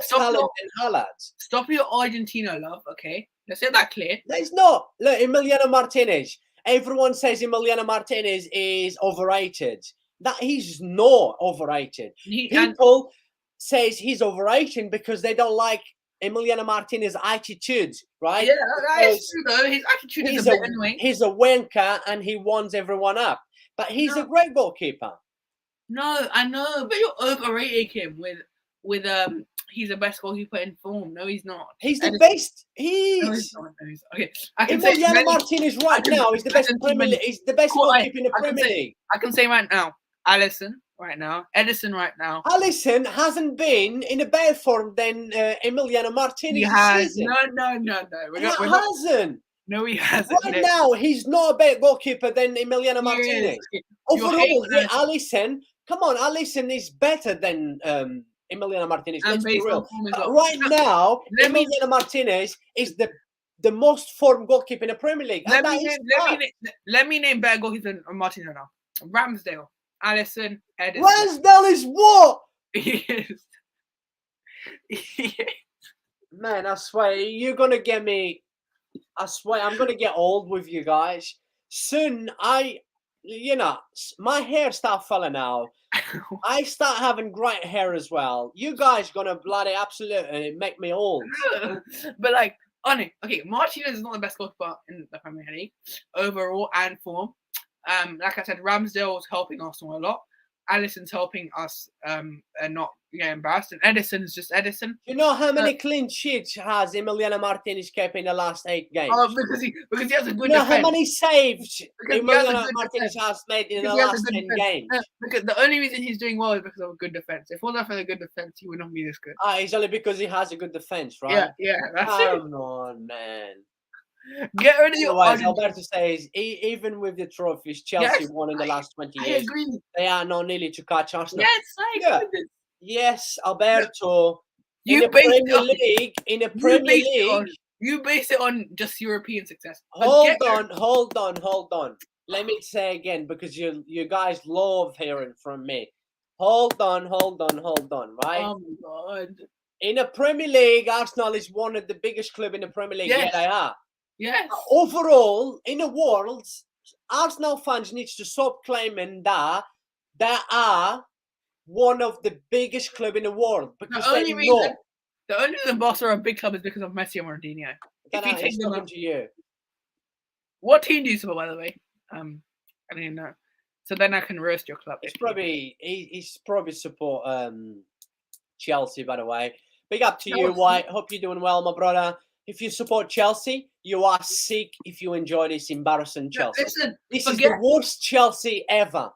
talent than Haaland. Stop your Argentina love, okay? Let's get that clear. There's not. Look, Emiliano Martinez. Everyone says Emiliano Martinez is overrated. That he's not overrated. People says he's overrated because they don't like Emiliano Martinez's attitude, right? Yeah, that is true though. His attitude is a bit annoying. He's a wanker and he wants everyone up. But he's a great goalkeeper. No, I know, but you're overrating him with he's the best goalkeeper in form. No, he's not. He's the best. Okay. Emiliano Martinez right now is the best Premier League. He's the best goalkeeper in the Premier League. I can say right now, Alisson right now, Edison right now. Alisson hasn't been in a better form than Emiliano Martinez. He has. Season. No. He hasn't. No, he hasn't. Right now, he's not a better goalkeeper than Emiliano Martinez. Overall, Alisson, come on, Alisson is better than Emiliano Martinez. Let's be real. Right now, Emiliano Martinez is the most formed goalkeeper in the Premier League. Let me name better goalkeepers than Martinez now. Ramsdale, Alisson, Edison. Ramsdale is what? He is. Man, I swear, you're going to get me. I swear, I'm going to get old with you guys. Soon, my hair start falling out. I start having great hair as well. You guys going to bloody absolutely make me old. But like, okay, Martinez is not the best goalkeeper in the Premier League overall and form. Like I said, Ramsdale is helping Arsenal a lot. Alisson's helping us and not get embarrassed. And Edison's just Edison. You know how many clean sheets has Emiliano Martinez kept in the last 8 games? Oh, because he has a good defense. You know how many saves Emiliano Martinez has made in the last 10 games? Because the only reason he's doing well is because of a good defense. If it wasn't for the good defense, he would not be this good. It's only because he has a good defense, right? Yeah, that's Come on, man. Get rid of your Alberto says, even with the trophies Chelsea won in the last 20 years, they are not nearly to catch Arsenal. Yes, Alberto. In the Premier League, you base it on just European success. Hold on. Let me say again, because you guys love hearing from me. Hold on, right? Oh my God. In the Premier League, Arsenal is one of the biggest clubs in the Premier League. Yes. Yeah, they are. Yes. Overall, in the world, Arsenal fans need to stop claiming that they are one of the biggest clubs in the world. Because the only reason Barca are a big club is because of Messi and Ronaldinho. If you take them to you. What team do you support, by the way? I don't even know. So then I can roast your club. He's probably support Chelsea, by the way. Big up to you, White. Hope you're doing well, my brother. If you support Chelsea, you are sick if you enjoy this embarrassing Chelsea. This is the worst Chelsea ever.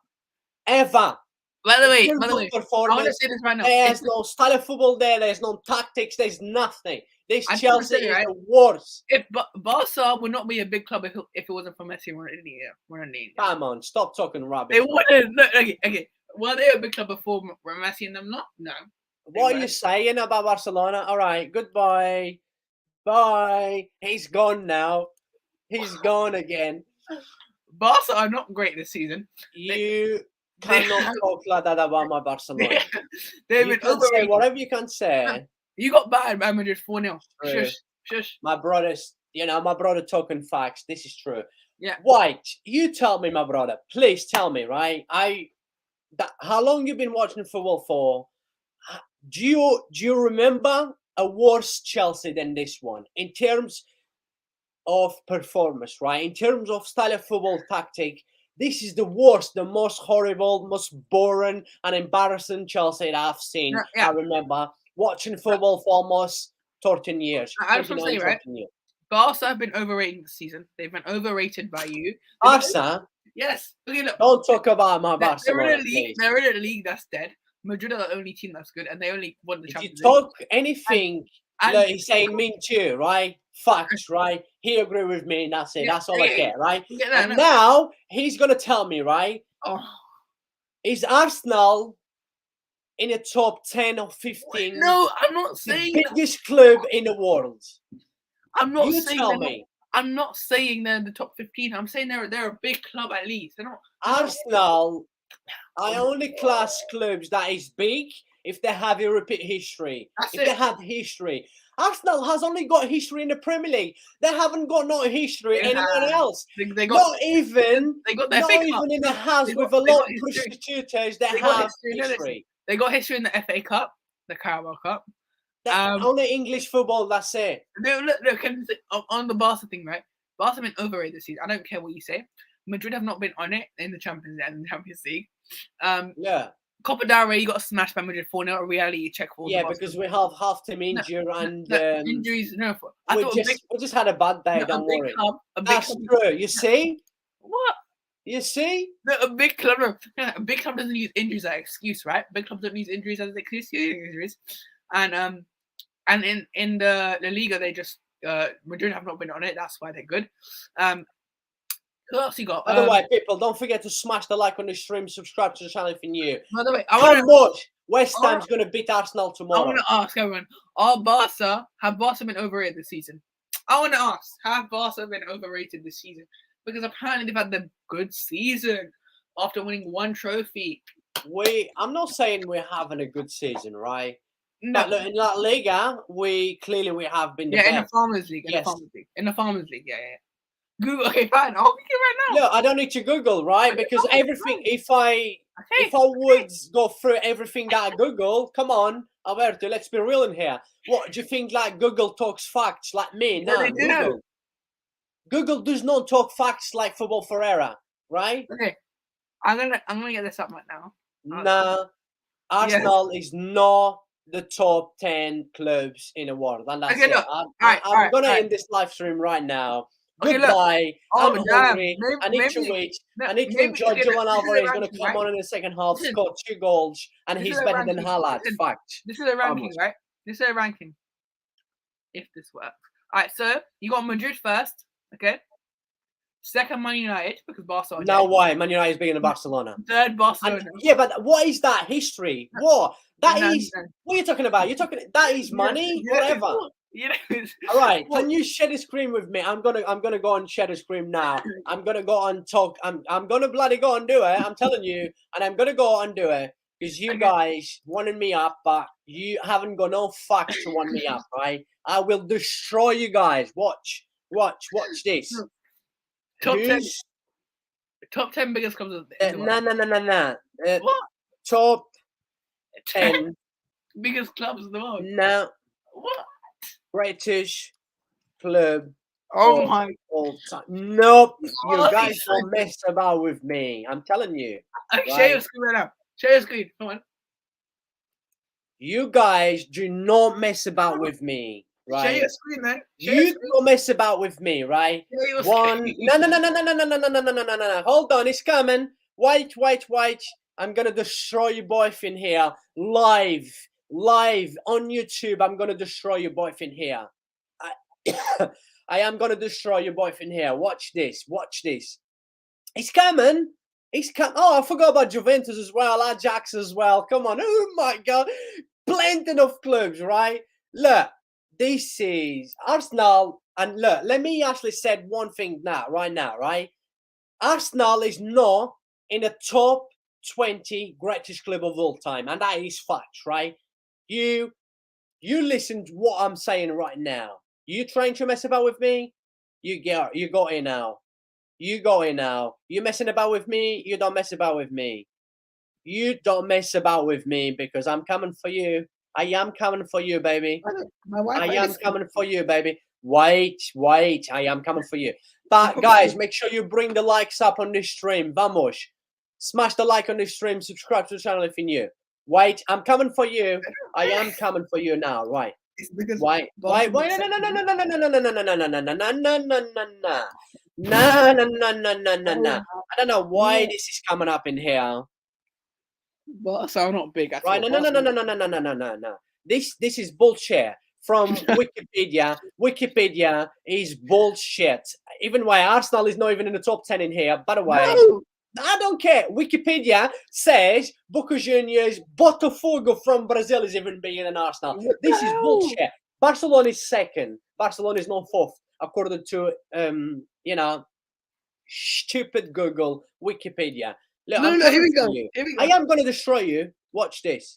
Ever. By the way, I want to say this right now. There's no style of football there. There's no tactics. There's nothing. This Chelsea is the worst. If Barca would not be a big club if it wasn't for Messi and Ronaldinho. Come on, stop talking rubbish. They wouldn't. Okay. Were they a big club before Messi and them? Not? No. What are you saying about Barcelona? All right, goodbye. Bye. He's gone now. He's gone again. Barca are not great this season. You cannot talk like that about my Barcelona. They've been overrated. Say whatever you can say. You got battered by Madrid 4-0. True. Shush. My brother's, my brother talking facts. This is true. Yeah. White, you tell me, my brother. Please tell me, right? How long you been watching football for? Do you remember a worse Chelsea than this one in terms of performance, right? In terms of style of football tactic, this is the worst, the most horrible, most boring and embarrassing Chelsea that I've seen. Yeah. I remember watching football for almost 13 years. I just want to say, right? Years. Barca have been overrated this season. They've been overrated by you. Barca? Yes. Look. Don't talk about my Barcelona, please. They're in a league that's dead. Madrid are the only team that's good, and they only won the Champions League. If you talk anything, look, he's saying me too, right? Facts, right? He agree with me, and that's it. That's all I care, right? And now he's gonna tell me, right? Is Arsenal in the top 10 or 15? No, I'm not saying the biggest club in the world. I'm not you saying tell me. I'm not saying they're in the top 15. I'm saying they're a big club at least. They're not. Arsenal. I only class clubs that is big if they have a repeat history. They have history. Arsenal has only got history in the Premier League. They haven't got no history anywhere else. Not even in the house with a lot of prostitutes. They have history. They got history in the FA Cup, the Carabao Cup. Only English football, that's it. Look, on the Barca thing, right? Barca have been overrated this season. I don't care what you say. Madrid have not been on it in the Champions League. Copa del Rey got smashed by Madrid 4-0. A reality check for because we have half team injured and injuries. No, we just had a bad day. Don't worry. That's true. You see what? You see? A big club doesn't use injuries as an excuse, right? Big clubs don't use injuries as an excuse. Injuries, and in the Liga, they just Madrid have not been on it. That's why they're good. Who else you got? By the way, people, don't forget to smash the like on the stream, subscribe to the channel if you're new. By the way, how much West Ham's going to beat Arsenal tomorrow? I want to ask everyone: have Barca been overrated this season? I want to ask: have Barca been overrated this season? Because apparently they've had the good season after winning one trophy. I'm not saying we're having a good season, right? No. But look, in La Liga, we have been the best. In the Farmers League. In the Farmers League, yeah. Google. Okay, fine. I'll pick it right now. No, I don't need to Google, right? Because everything. If I would go through everything that I Google, come on, Alberto, let's be real in here. What do you think? Like Google talks facts, like me? No, Google does not talk facts like Football Ferreira, right? Okay, I'm gonna get this up right now. No, Arsenal is not the top 10 clubs in the world, and that's it. I'm gonna end this live stream right now. Okay, goodbye. I'm hungry. I need to wait. I need to enjoy Julian Alvarez. He's going to come on in the second half, score 2 goals, and he's better than Haaland. Fact. This is a ranking, right? This is a ranking. If this works. All right, so you got Madrid first, okay? Second, Man United, because Barcelona. Now why? Man United is bigger than Barcelona. Third, Barcelona. Yeah, but what is that history? What? What are you talking about? That is money? Whatever. All right, can you share the screen with me? I'm gonna go and share the screen now. I'm gonna go and talk. I'm gonna bloody go and do it. I'm telling you, and I'm gonna go and do it because you guys wanted me up, but you haven't got no facts to want me up, right? I will destroy you guys. Watch this. Top 10 biggest clubs of the world. No. What? Top 10 biggest clubs in the world. No. What? British club. Oh my! All time. Nope. You guys don't mess about with me. I'm telling you. Share your screen right now. Share your screen. Come on. You guys do not mess about with me, right? Share your screen, man. You don't mess about with me, right? No. Hold on, it's coming. Wait. I'm gonna destroy your boyfriend here live on YouTube. I'm gonna destroy your boyfriend here. I am gonna destroy your boyfriend here. Watch this. It's coming. Oh, I forgot about Juventus as well, Ajax as well. Come on. Oh my God. Plenty of clubs, right? Look, this is Arsenal. And look, let me actually say one thing right now, right? Arsenal is not in the top 20 greatest club of all time. And that is fact, right? You You listen to what I'm saying right now. You trying to mess about with me? You got it now. You got it now. You messing about with me? You don't mess about with me. You don't mess about with me because I'm coming for you. I am coming for you, baby. My wife. I am coming for you, baby. Wait. I am coming for you. But guys, make sure you bring the likes up on this stream. Vamos. Smash the like on this stream. Subscribe to the channel if you're new. Wait, I'm coming for you. I am coming for you now. Right. Wait. No. I don't know why this is coming up in here. But so I'm not big at right? all. No. This is bullshit from Wikipedia. Wikipedia is bullshit. Even why Arsenal is not even in the top 10 in here. By the way, No. I don't care. Wikipedia says Boca Juniors, Botafogo from Brazil is even bigger than Arsenal. This is bullshit. Barcelona is second. Barcelona is not fourth, according to stupid Google Wikipedia. Look, No, here we go. I am going to destroy you. Watch this.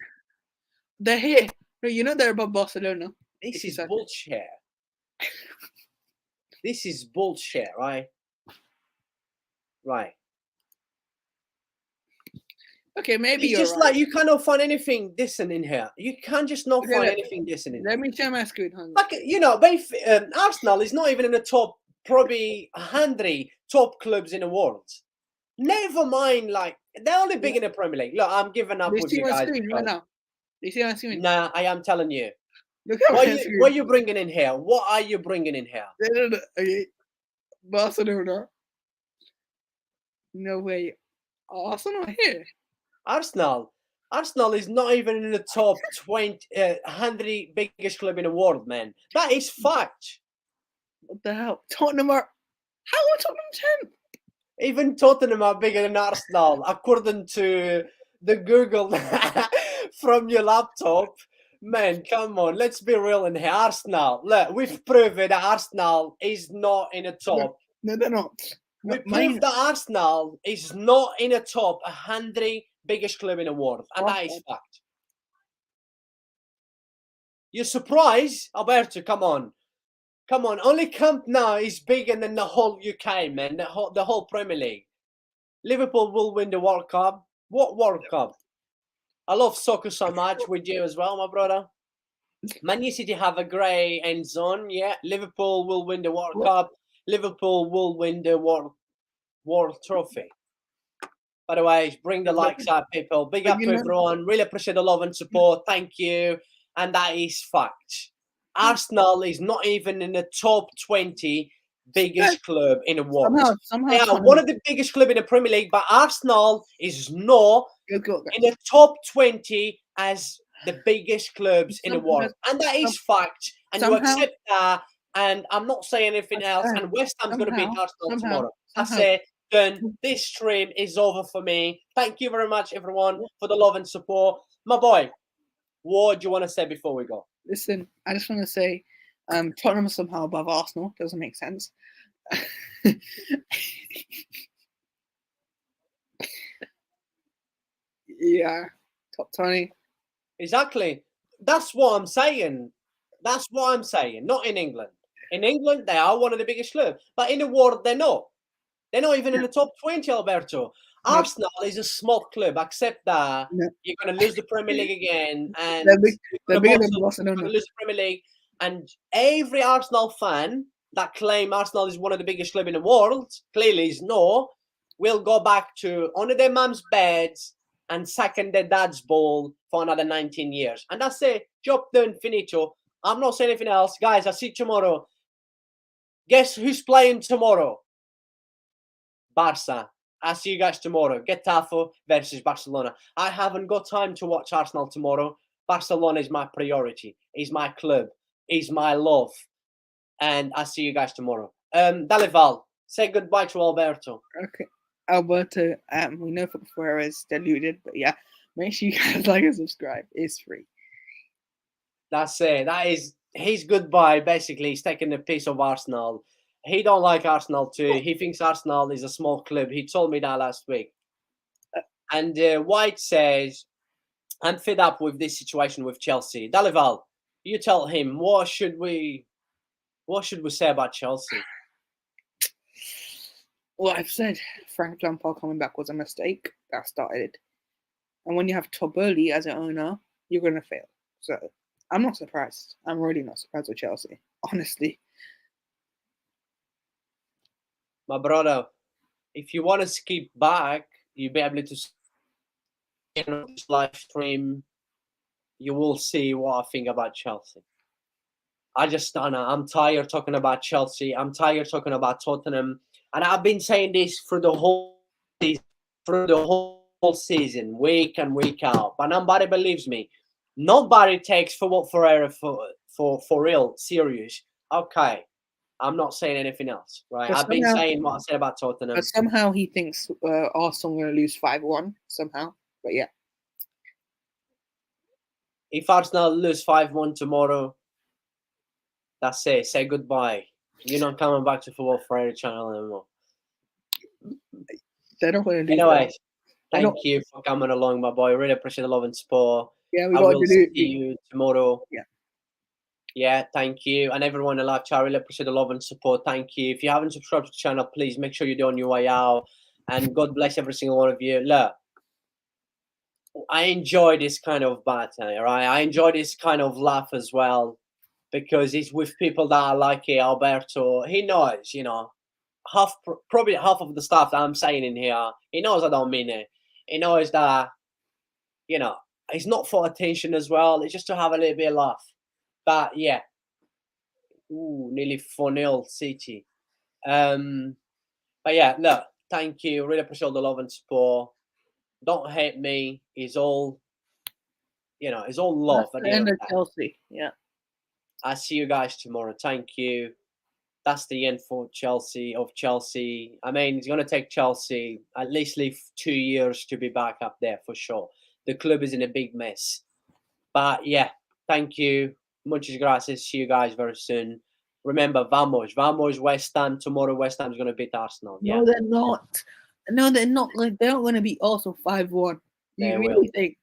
They're here. No, you know they're above Barcelona. This is bullshit. This is bullshit, right? Right. Okay, maybe it's just right. like you cannot find anything decent in here. You can't just not find anything decent in here. Let me share my screen. Like, Arsenal is not even in the top, probably 100 top clubs in the world. Never mind, like, they're only big in the Premier League. Look, I'm giving up with you guys. Right now. You see my screen? Nah, I am telling you. Look what are you bringing in here? What are you bringing in here? No. Okay. Barcelona. No way. Arsenal here. Arsenal is not even in the top 100 biggest club in the world, man. That is fact. What the hell? Tottenham are... How are Tottenham 10? Even Tottenham are bigger than Arsenal, according to the Google from your laptop. Man, come on, let's be real in here. Arsenal, look, we've proven that Arsenal is not in the top. No, they're not. We proved that Arsenal is not in the top 100 biggest club in the world, and that is fact. You're surprised, Alberto? Come on. Only Camp Nou is bigger than the whole UK, man. The whole Premier League. Liverpool will win the World Cup. What World Cup? I love soccer so much with you as well, my brother. Man City have a great end zone. Yeah, Liverpool will win the World Cup. Liverpool will win the World Trophy. By the way, bring the likes up, people. Big up everyone. Really appreciate the love and support. Thank you. And that is fact. Arsenal is not even in the top 20 biggest club in the world. Somehow they are one of the biggest club in the Premier League, but Arsenal is not in the top 20 as the biggest clubs in the world. And that is fact. And you accept that. And I'm not saying anything else. And West Ham's going to beat Arsenal tomorrow. That's it. Done. This stream is over for me. Thank you very much, everyone, for the love and support. My boy, what do you want to say before we go? Listen, I just want to say Tottenham is somehow above Arsenal. Doesn't make sense. Yeah, top 20. Exactly. That's what I'm saying. Not in England. In England, they are one of the biggest clubs. But in the world, they're not. They're not even in the top 20, Alberto. Arsenal is a small club. Accept that. You're going to lose the Premier League again. And they're bigger than Barcelona. You're going to lose the Premier League. And every Arsenal fan that claim Arsenal is one of the biggest clubs in the world, clearly is no, will go back to under their mum's beds and second their dad's ball for another 19 years. And that's it. Job done, finito. I'm not saying anything else. Guys, I'll see you tomorrow. Guess who's playing tomorrow? Barca. I'll see you guys tomorrow. Getafe versus Barcelona. I haven't got time to watch Arsenal tomorrow. Barcelona is my priority. Is my club. Is my love. And I'll see you guys tomorrow. Dalival, say goodbye to Alberto. Okay. Alberto, we know Ferreira is deluded, but yeah, make sure you guys like and subscribe. It's free. That's it. That is his goodbye. Basically, he's taking a piece of Arsenal. He don't like Arsenal too. He thinks Arsenal is a small club. He told me that last week. And White says, I'm fed up with this situation with Chelsea. Dalival, You tell him what should we say about Chelsea? Well, I've said Frank Lampard coming back was a mistake. That started it. And when you have Toboli as an owner, you're going to fail. So I'm not surprised. I'm really not surprised with Chelsea, honestly. My brother, if you want to skip back, you'll be able to see this live stream. You will see what I think about Chelsea. I just don't know. I'm tired talking about Chelsea. I'm tired talking about Tottenham. And I've been saying this through the whole season, week and week out. But nobody believes me. Nobody takes Ferreira for real, serious. Okay. I'm not saying anything else, right? But I've been saying what I said about Tottenham. But somehow he thinks Arsenal are going to lose 5-1 somehow. But yeah. If Arsenal lose 5-1 tomorrow, that's it. Say goodbye. You're not coming back to Football Friday channel anymore. They're not going to do Anyway, that. thank you for coming along, my boy. Really appreciate the love and support. Yeah, we I got will to see do you tomorrow. Yeah. Yeah, thank you. And everyone in the live chat, I really appreciate the love and support. Thank you. If you haven't subscribed to the channel, please make sure you do on your way out. And God bless every single one of you. Look, I enjoy this kind of banter, right? I enjoy this kind of laugh as well, because it's with people that I like it. Alberto, he knows, probably half of the stuff that I'm saying in here, he knows I don't mean it. He knows that, it's not for attention as well. It's just to have a little bit of laugh. But yeah, nearly 4-0 City. But yeah, look, thank you. Really appreciate the love and support. Don't hate me. It's all, it's all love. That's the end of Chelsea. Yeah. I'll see you guys tomorrow. Thank you. That's the end for Chelsea. I mean, it's going to take Chelsea at least 2 years to be back up there for sure. The club is in a big mess. But yeah, thank you. Muchas gracias. See you guys very soon. Remember, vamos, West Ham. Tomorrow, West Ham is going to beat Arsenal. Yeah? No, they're not. No, they're not. They're not going to beat Arsenal 5-1. You really think?